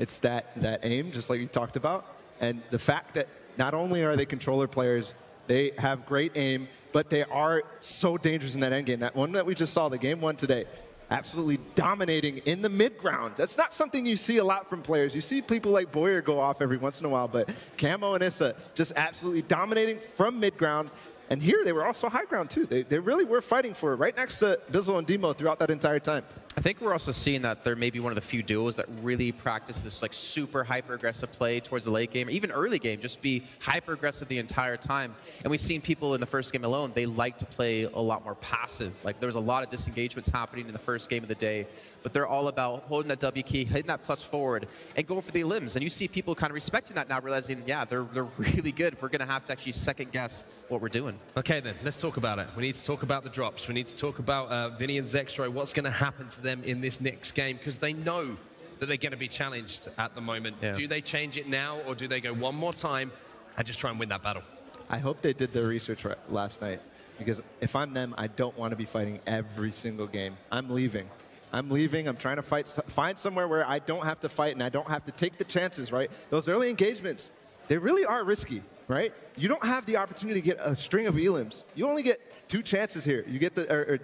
It's that aim, just like you talked about, and the fact that not only are they controller players, they have great aim, but they are so dangerous in that end game. That one that we just saw, the game 1 today, absolutely dominating in the mid-ground. That's not something you see a lot from players. You see people like Boyer go off every once in a while, but Camo and Issa just absolutely dominating from mid-ground. And here, they were also high ground, too. They really were fighting for it right next to Bizzle and Demo throughout that entire time. I think we're also seeing that they're maybe one of the few duos that really practice this like super hyper-aggressive play towards the late game, even early game, just be hyper-aggressive the entire time. And we've seen people in the first game alone, they like to play a lot more passive. Like there was a lot of disengagements happening in the first game of the day, but they're all about holding that W key, hitting that plus forward, and going for the limbs. And you see people kind of respecting that now, realizing, yeah, they're really good. We're going to have to actually second-guess what we're doing. Okay, then, let's talk about it. We need to talk about the drops. We need to talk about Vinny and Zextro, what's going to happen to them in this next game, because they know that they're going to be challenged at the moment. Yeah. Do they change it now, or do they go one more time and just try and win that battle? I hope they did their research last night, because if I'm them, I don't want to be fighting every single game. I'm leaving. I'm trying to find somewhere where I don't have to fight and I don't have to take the chances, right? Those early engagements, they really are risky, right? You don't have the opportunity to get a string of elims. You only get 2 chances here. You get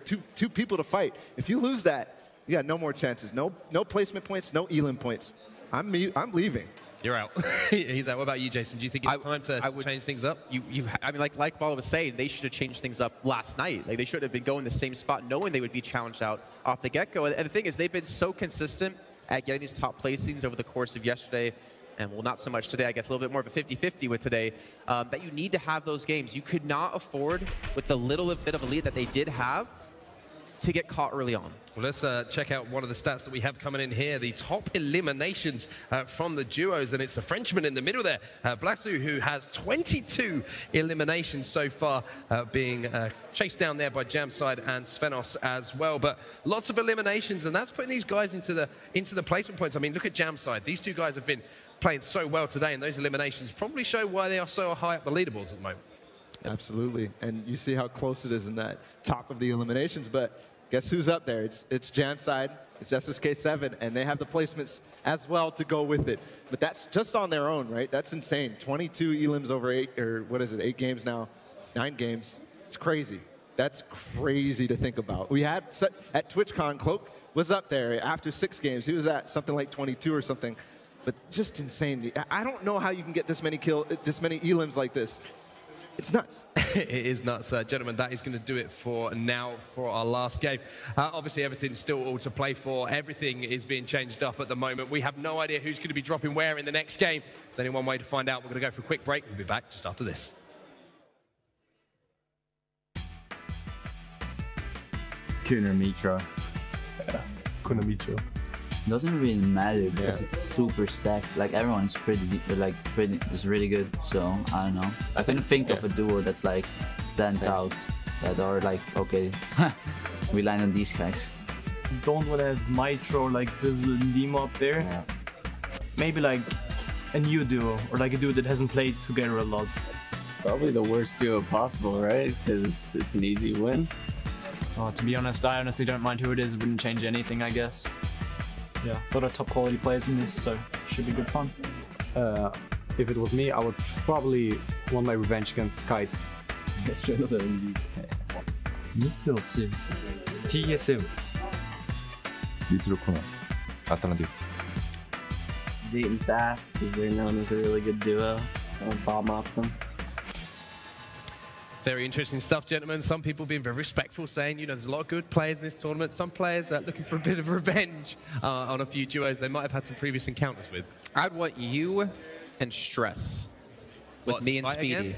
two people to fight. If you lose that, you got no more chances. No placement points, no elim points. I'm leaving. You're out. He's out. What about you, Jason? Do you think it's time to change things up? I mean, like Bala was saying, they should have changed things up last night. Like they should have been going the same spot, knowing they would be challenged out off the get-go. And the thing is, they've been so consistent at getting these top placings over the course of yesterday, and well, not so much today. I guess a little bit more of a 50-50 with today. That you need to have those games. You could not afford, with the little bit of a lead that they did have, to get caught early on. Well, let's check out one of the stats that we have coming in here. The top eliminations from the duos, and it's the Frenchman in the middle there, Blasu, who has 22 eliminations so far, being chased down there by Jamside and Svenos as well. But lots of eliminations, and that's putting these guys into the placement points. I mean, look at Jamside. These two guys have been playing so well today, and those eliminations probably show why they are so high up the leaderboards at the moment. Absolutely. And you see how close it is in that top of the eliminations. But guess who's up there? It's Jam Side, it's SSK7, and they have the placements as well to go with it. But that's just on their own, right? That's insane. 22 elims over 8 games now, 9 games. It's crazy. That's crazy to think about. We had at TwitchCon, Cloak was up there after 6 games. He was at something like 22 or something. But just insane. I don't know how you can get this many elims like this. It's nuts. It is nuts, gentlemen. That is going to do it for now for our last game. Obviously, everything's still all to play for. Everything is being changed up at the moment. We have no idea who's going to be dropping where in the next game. There's only one way to find out. We're going to go for a quick break. We'll be back just after this. Kunomitro. Yeah, Kunomitro. Doesn't really matter because it's super stacked. Like everyone's is really good. So I don't know. I couldn't think of a duo that's like stands out that are like okay, we land on these guys. Don't want to have Mitro like Bizzle and Demo up there. Yeah. Maybe like a new duo or like a duo that hasn't played together a lot. Probably the worst duo possible, right? Because it's an easy win. Oh, to be honest, I honestly don't mind who it is. It wouldn't change anything, I guess. Yeah, a lot of top quality players in this, so should be good fun. If it was me, I would probably want my revenge against Kites. 미스오치 TSM Mitrocono Alternative. Zeke and Saf, because they're known as a really good duo. I'll bomb off them. Very interesting stuff, gentlemen. Some people being very respectful, saying, you know, there's a lot of good players in this tournament. Some players are looking for a bit of revenge on a few duos they might have had some previous encounters with. I'd want you and Stress with me and Speedy.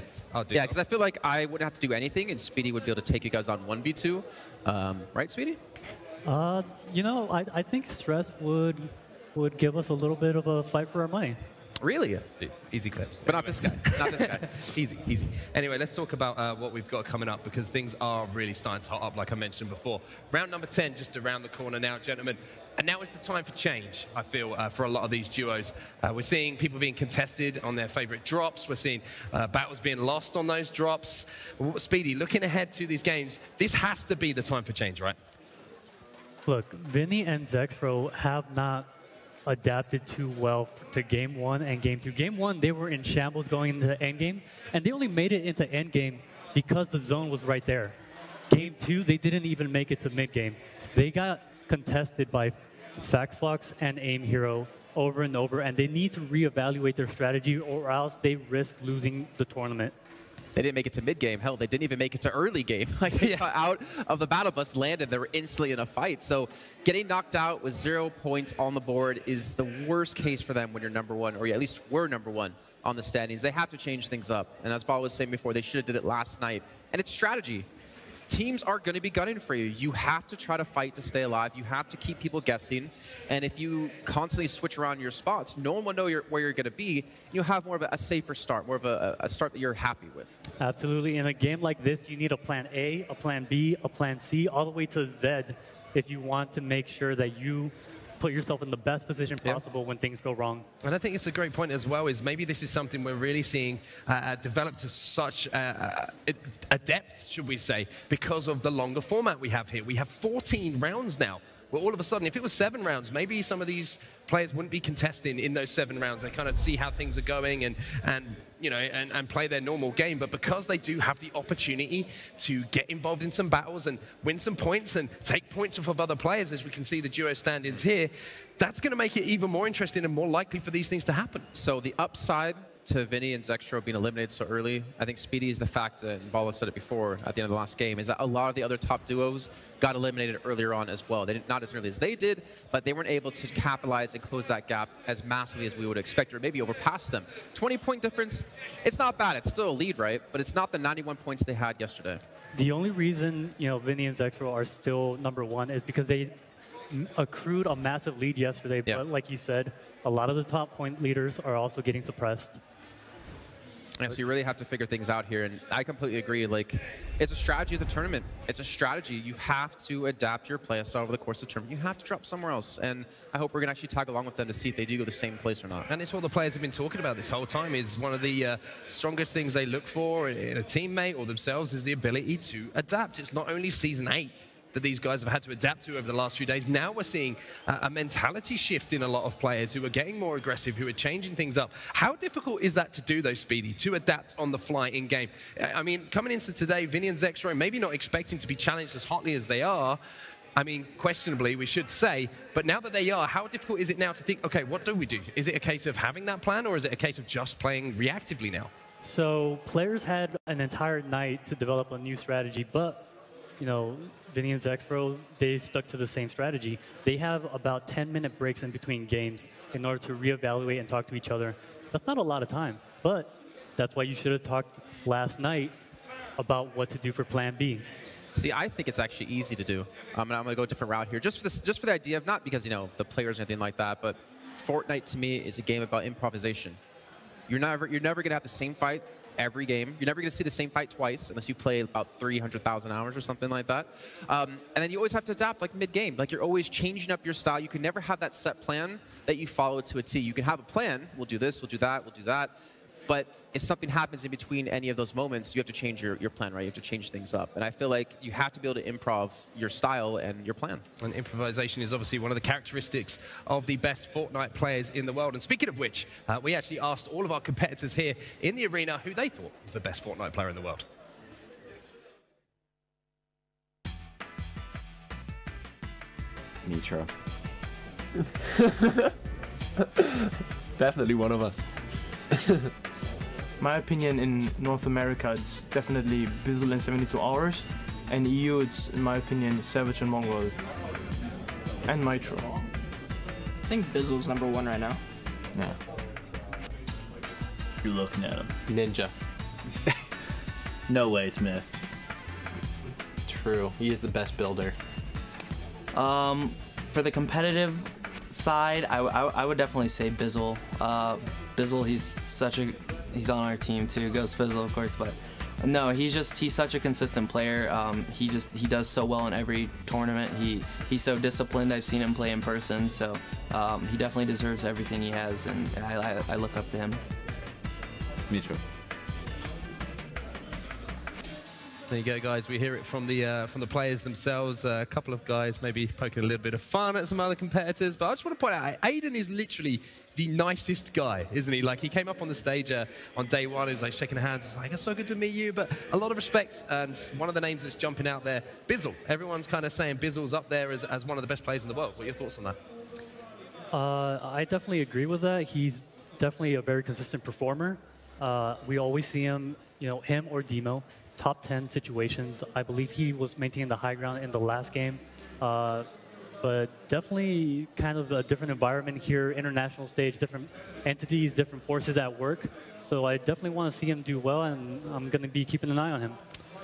Yeah, because I feel like I wouldn't have to do anything, and Speedy would be able to take you guys on 1v2. Right, Speedy? You know, I think Stress would give us a little bit of a fight for our money. Really? Easy clips. But not this guy. Not this guy. Easy, easy. Anyway, let's talk about what we've got coming up, because things are really starting to hot up, like I mentioned before. Round number 10 just around the corner now, gentlemen. And now is the time for change, I feel, for a lot of these duos. We're seeing people being contested on their favorite drops. We're seeing battles being lost on those drops. Speedy, looking ahead to these games, this has to be the time for change, right? Look, Vinny and Zexro have not adapted too well to Game 1 and Game 2. Game 1, they were in shambles going into the endgame, and they only made it into endgame because the zone was right there. Game 2, they didn't even make it to mid-game. They got contested by FaxFox and Aim Hero over and over, and they need to reevaluate their strategy or else they risk losing the tournament. They didn't make it to mid-game. Hell, they didn't even make it to early game. Like, they got out of the battle bus, landed, they were instantly in a fight. So getting knocked out with 0 points on the board is the worst case for them when you're number one, or at least we're number one on the standings. They have to change things up. And as Ball was saying before, they should have did it last night. And it's strategy. Teams are going to be gunning for you. You have to try to fight to stay alive. You have to keep people guessing. And if you constantly switch around your spots, no one will know where you're going to be. You'll have more of a safer start, more of a start that you're happy with. Absolutely. In a game like this, you need a plan A, a plan B, a plan C, all the way to Z if you want to make sure that you put yourself in the best position possible when things go wrong. And I think it's a great point as well, is maybe this is something we're really seeing develop to such a depth, should we say, because of the longer format we have here. We have 14 rounds now. Well, all of a sudden, if it was 7 rounds, maybe some of these players wouldn't be contesting in those 7 rounds. They kind of see how things are going and you know, and play their normal game. But because they do have the opportunity to get involved in some battles and win some points and take points off of other players, as we can see the duo standings here, that's going to make it even more interesting and more likely for these things to happen. So the upside to Vinny and Zextro being eliminated so early, I think Speedy is the fact, and Bala said it before at the end of the last game, is that a lot of the other top duos got eliminated earlier on as well. They didn't, not as early as they did, but they weren't able to capitalize and close that gap as massively as we would expect, or maybe overpass them. 20-point difference, it's not bad. It's still a lead, right? But it's not the 91 points they had yesterday. The only reason, you know, Vinny and Zexro are still #1 is because they accrued a massive lead yesterday. But like you said, a lot of the top point leaders are also getting suppressed. Yeah, so you really have to figure things out here, and I completely agree. Like, it's a strategy of the tournament. It's a strategy. You have to adapt your play style over the course of the tournament. You have to drop somewhere else, and I hope we're going to actually tag along with them to see if they do go the same place or not. And it's what the players have been talking about this whole time. Is one of the strongest things they look for in a teammate or themselves is the ability to adapt. It's not only Season 8 that these guys have had to adapt to over the last few days. Now we're seeing a mentality shift in a lot of players who are getting more aggressive, who are changing things up. How difficult is that to do, though, Speedy, to adapt on the fly in-game? I mean, coming into today, Vinny and Zexro maybe not expecting to be challenged as hotly as they are. I mean, questionably, we should say. But now that they are, how difficult is it now to think, OK, what do we do? Is it a case of having that plan, or is it a case of just playing reactively now? So players had an entire night to develop a new strategy, but, you know, Vinny and Zexro, they stuck to the same strategy. They have about 10-minute breaks in between games in order to reevaluate and talk to each other. That's not a lot of time, but that's why you should have talked last night about what to do for Plan B. See, I think it's actually easy to do. I'm going to go a different route here, just for the idea of, not because, you know, the players or anything like that, but Fortnite to me is a game about improvisation. You're never going to have the same fight every game. You're never going to see the same fight twice unless you play about 300,000 hours or something like that. And then you always have to adapt, like mid-game. Like, you're always changing up your style. You can never have that set plan that you follow to a T. You can have a plan. We'll do this, we'll do that, we'll do that. But if something happens in between any of those moments, you have to change your plan, right? You have to change things up. And I feel like you have to be able to improv your style and your plan. And improvisation is obviously one of the characteristics of the best Fortnite players in the world. And speaking of which, we actually asked all of our competitors here in the arena who they thought was the best Fortnite player in the world. Nitro. Definitely one of us. My opinion, in North America, it's definitely Bizzle in 72 Hours. And EU, it's, in my opinion, Savage and Mongrel. And Nitro. I think Bizzle's #1 right now. Yeah. You're looking at him. Ninja. No way, Smith. True. He is the best builder. For the competitive side, I would definitely say Bizzle. Bizzle, he's on our team too. Ghost Bizzle, of course, but no, he's such a consistent player. He does so well in every tournament. He's so disciplined. I've seen him play in person, so he definitely deserves everything he has, and I look up to him. Me too. There you go, guys. We hear it from the players themselves. A couple of guys maybe poking a little bit of fun at some other competitors. But I just want to point out, Aiden is literally the nicest guy, isn't he? Like, he came up on the stage on day one. He was like shaking hands. He was like, "It's so good to meet you." But a lot of respect. And one of the names that's jumping out there, Bizzle. Everyone's kind of saying Bizzle's up there as one of the best players in the world. What are your thoughts on that? I definitely agree with that. He's definitely a very consistent performer. We always see him, him or Demo, top 10 situations. I believe he was maintaining the high ground in the last game. But definitely kind of a different environment here, international stage, different entities, different forces at work. So I definitely want to see him do well, and I'm going to be keeping an eye on him.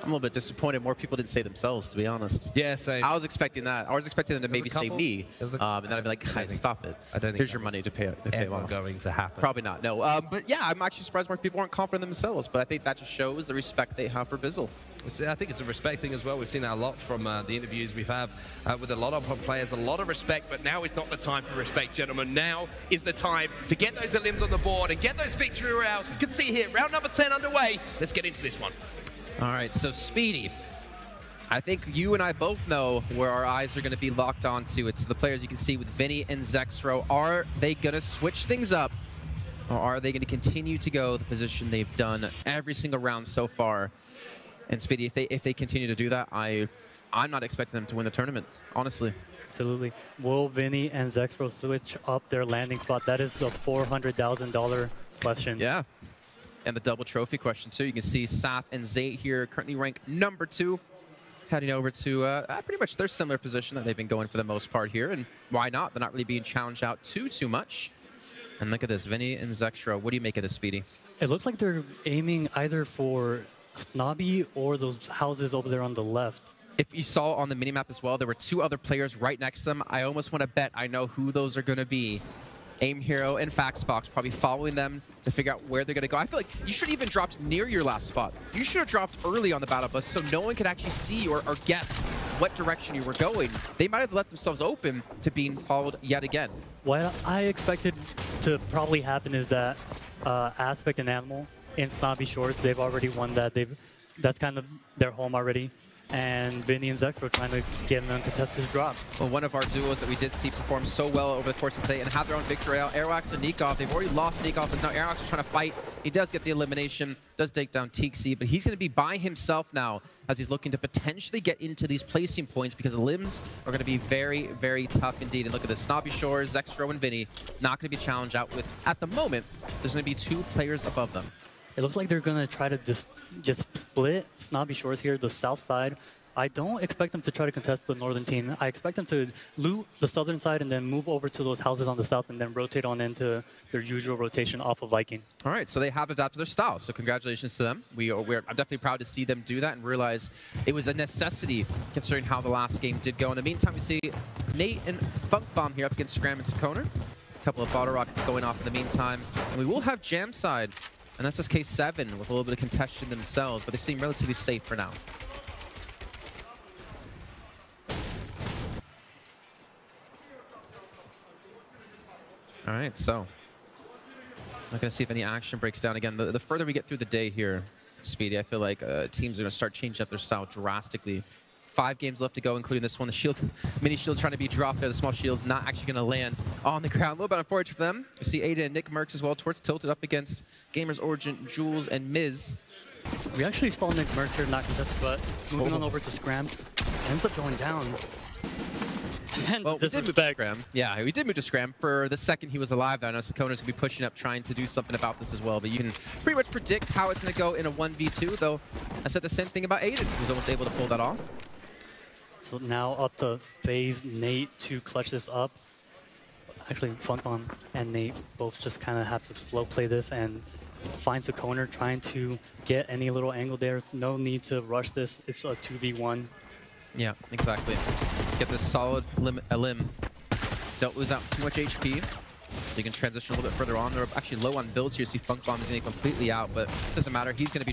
I'm a little bit disappointed more people didn't say themselves, to be honest. Yeah, same. I was expecting that. I was expecting them to maybe say me, and then I'd be like, guys, stop it. I don't think here's your money to pay off. Going to happen. Probably not, no. But yeah, I'm actually surprised more people weren't confident in themselves, but I think that just shows the respect they have for Bizzle. I think it's a respect thing as well. We've seen that a lot from the interviews we've had with a lot of players, a lot of respect, but now is not the time for respect, gentlemen. Now is the time to get those limbs on the board and get those victory rounds. We can see here, round number 10 underway. Let's get into this one. All right, so Speedy, I think you and I both know where our eyes are going to be locked onto. It's the players you can see with Vinny and Zexro. Are they going to switch things up, or are they going to continue to go the position they've done every single round so far? And Speedy, if they continue to do that, I'm not expecting them to win the tournament, honestly. Absolutely. Will Vinny and Zexro switch up their landing spot? That is the $400,000 question. Yeah. And the double trophy question, too. You can see Saf and Zay here currently ranked number 2. Heading over to pretty much their similar position that they've been going for the most part here. And why not? They're not really being challenged out too much. And look at this, Vinny and Zexro. What do you make of this, Speedy? It looks like they're aiming either for Snobby or those houses over there on the left. If you saw on the minimap as well, there were 2 other players right next to them. I almost want to bet I know who those are going to be. Aim Hero and FaxFox probably following them to figure out where they're going to go. I feel like you should have even dropped near your last spot. You should have dropped early on the battle bus so no one could actually see or guess what direction you were going. They might have let themselves open to being followed yet again. What I expected to probably happen is that Aspect and Animal in Snobby Shorts, they've already won that. That's kind of their home already. And Vinny and Zexro trying to get an uncontested drop. Well, one of our duos that we did see perform so well over the course of the day and have their own victory out, Airwax and Nikov. They've already lost Nikov, and now Airwax is trying to fight. He does get the elimination, does take down Tixi, but he's going to be by himself now as he's looking to potentially get into these placing points because the limbs are going to be very, very tough indeed. And look at this, Snobby Shores, Zexro, and Vinny not going to be challenged out with, at the moment, there's going to be 2 players above them. It looks like they're going to try to just split Snobby Shores here, the south side. I don't expect them to try to contest the northern team. I expect them to loot the southern side and then move over to those houses on the south and then rotate on into their usual rotation off of Viking. All right, so they have adapted their style, so congratulations to them. I'm definitely proud to see them do that and realize it was a necessity considering how the last game did go. In the meantime, we see Nate and Funk Bomb here up against Scram and Sakoner. A couple of bottle rockets going off in the meantime. And we will have Jam Side and SSK7 with a little bit of contention themselves, but they seem relatively safe for now. All right, so not going to see if any action breaks down again. The further we get through the day here, Speedy, I feel like teams are going to start changing up their style drastically. 5 games left to go, including this one. The shield, mini shield trying to be dropped there. The small shield's not actually going to land on the ground. A little bit unfortunate for them. We see Ada and Nick Merckx as well. Towards tilted up against Gamers Origin, Jules, and Miz. We actually saw Nick Merckx here not contested, but moving on over to Scram, ends up going down. And well, we did move to Scram. Yeah, we did move to Scram for the second he was alive. I know Sakoner's going to be pushing up, trying to do something about this as well. But you can pretty much predict how it's going to go in a 1v2, though I said the same thing about Aiden, who was almost able to pull that off. So now up to FaZe, Nate to clutch this up. Actually, Funkbomb and Nate both just kind of have to slow play this and find Sakoner trying to get any little angle there. It's no need to rush this. It's a 2v1. Yeah, exactly. Get this solid limb. Don't lose out too much HP. So you can transition a little bit further on. They're actually low on builds here. See Funkbomb is going to be completely out, but it doesn't matter. He's going to be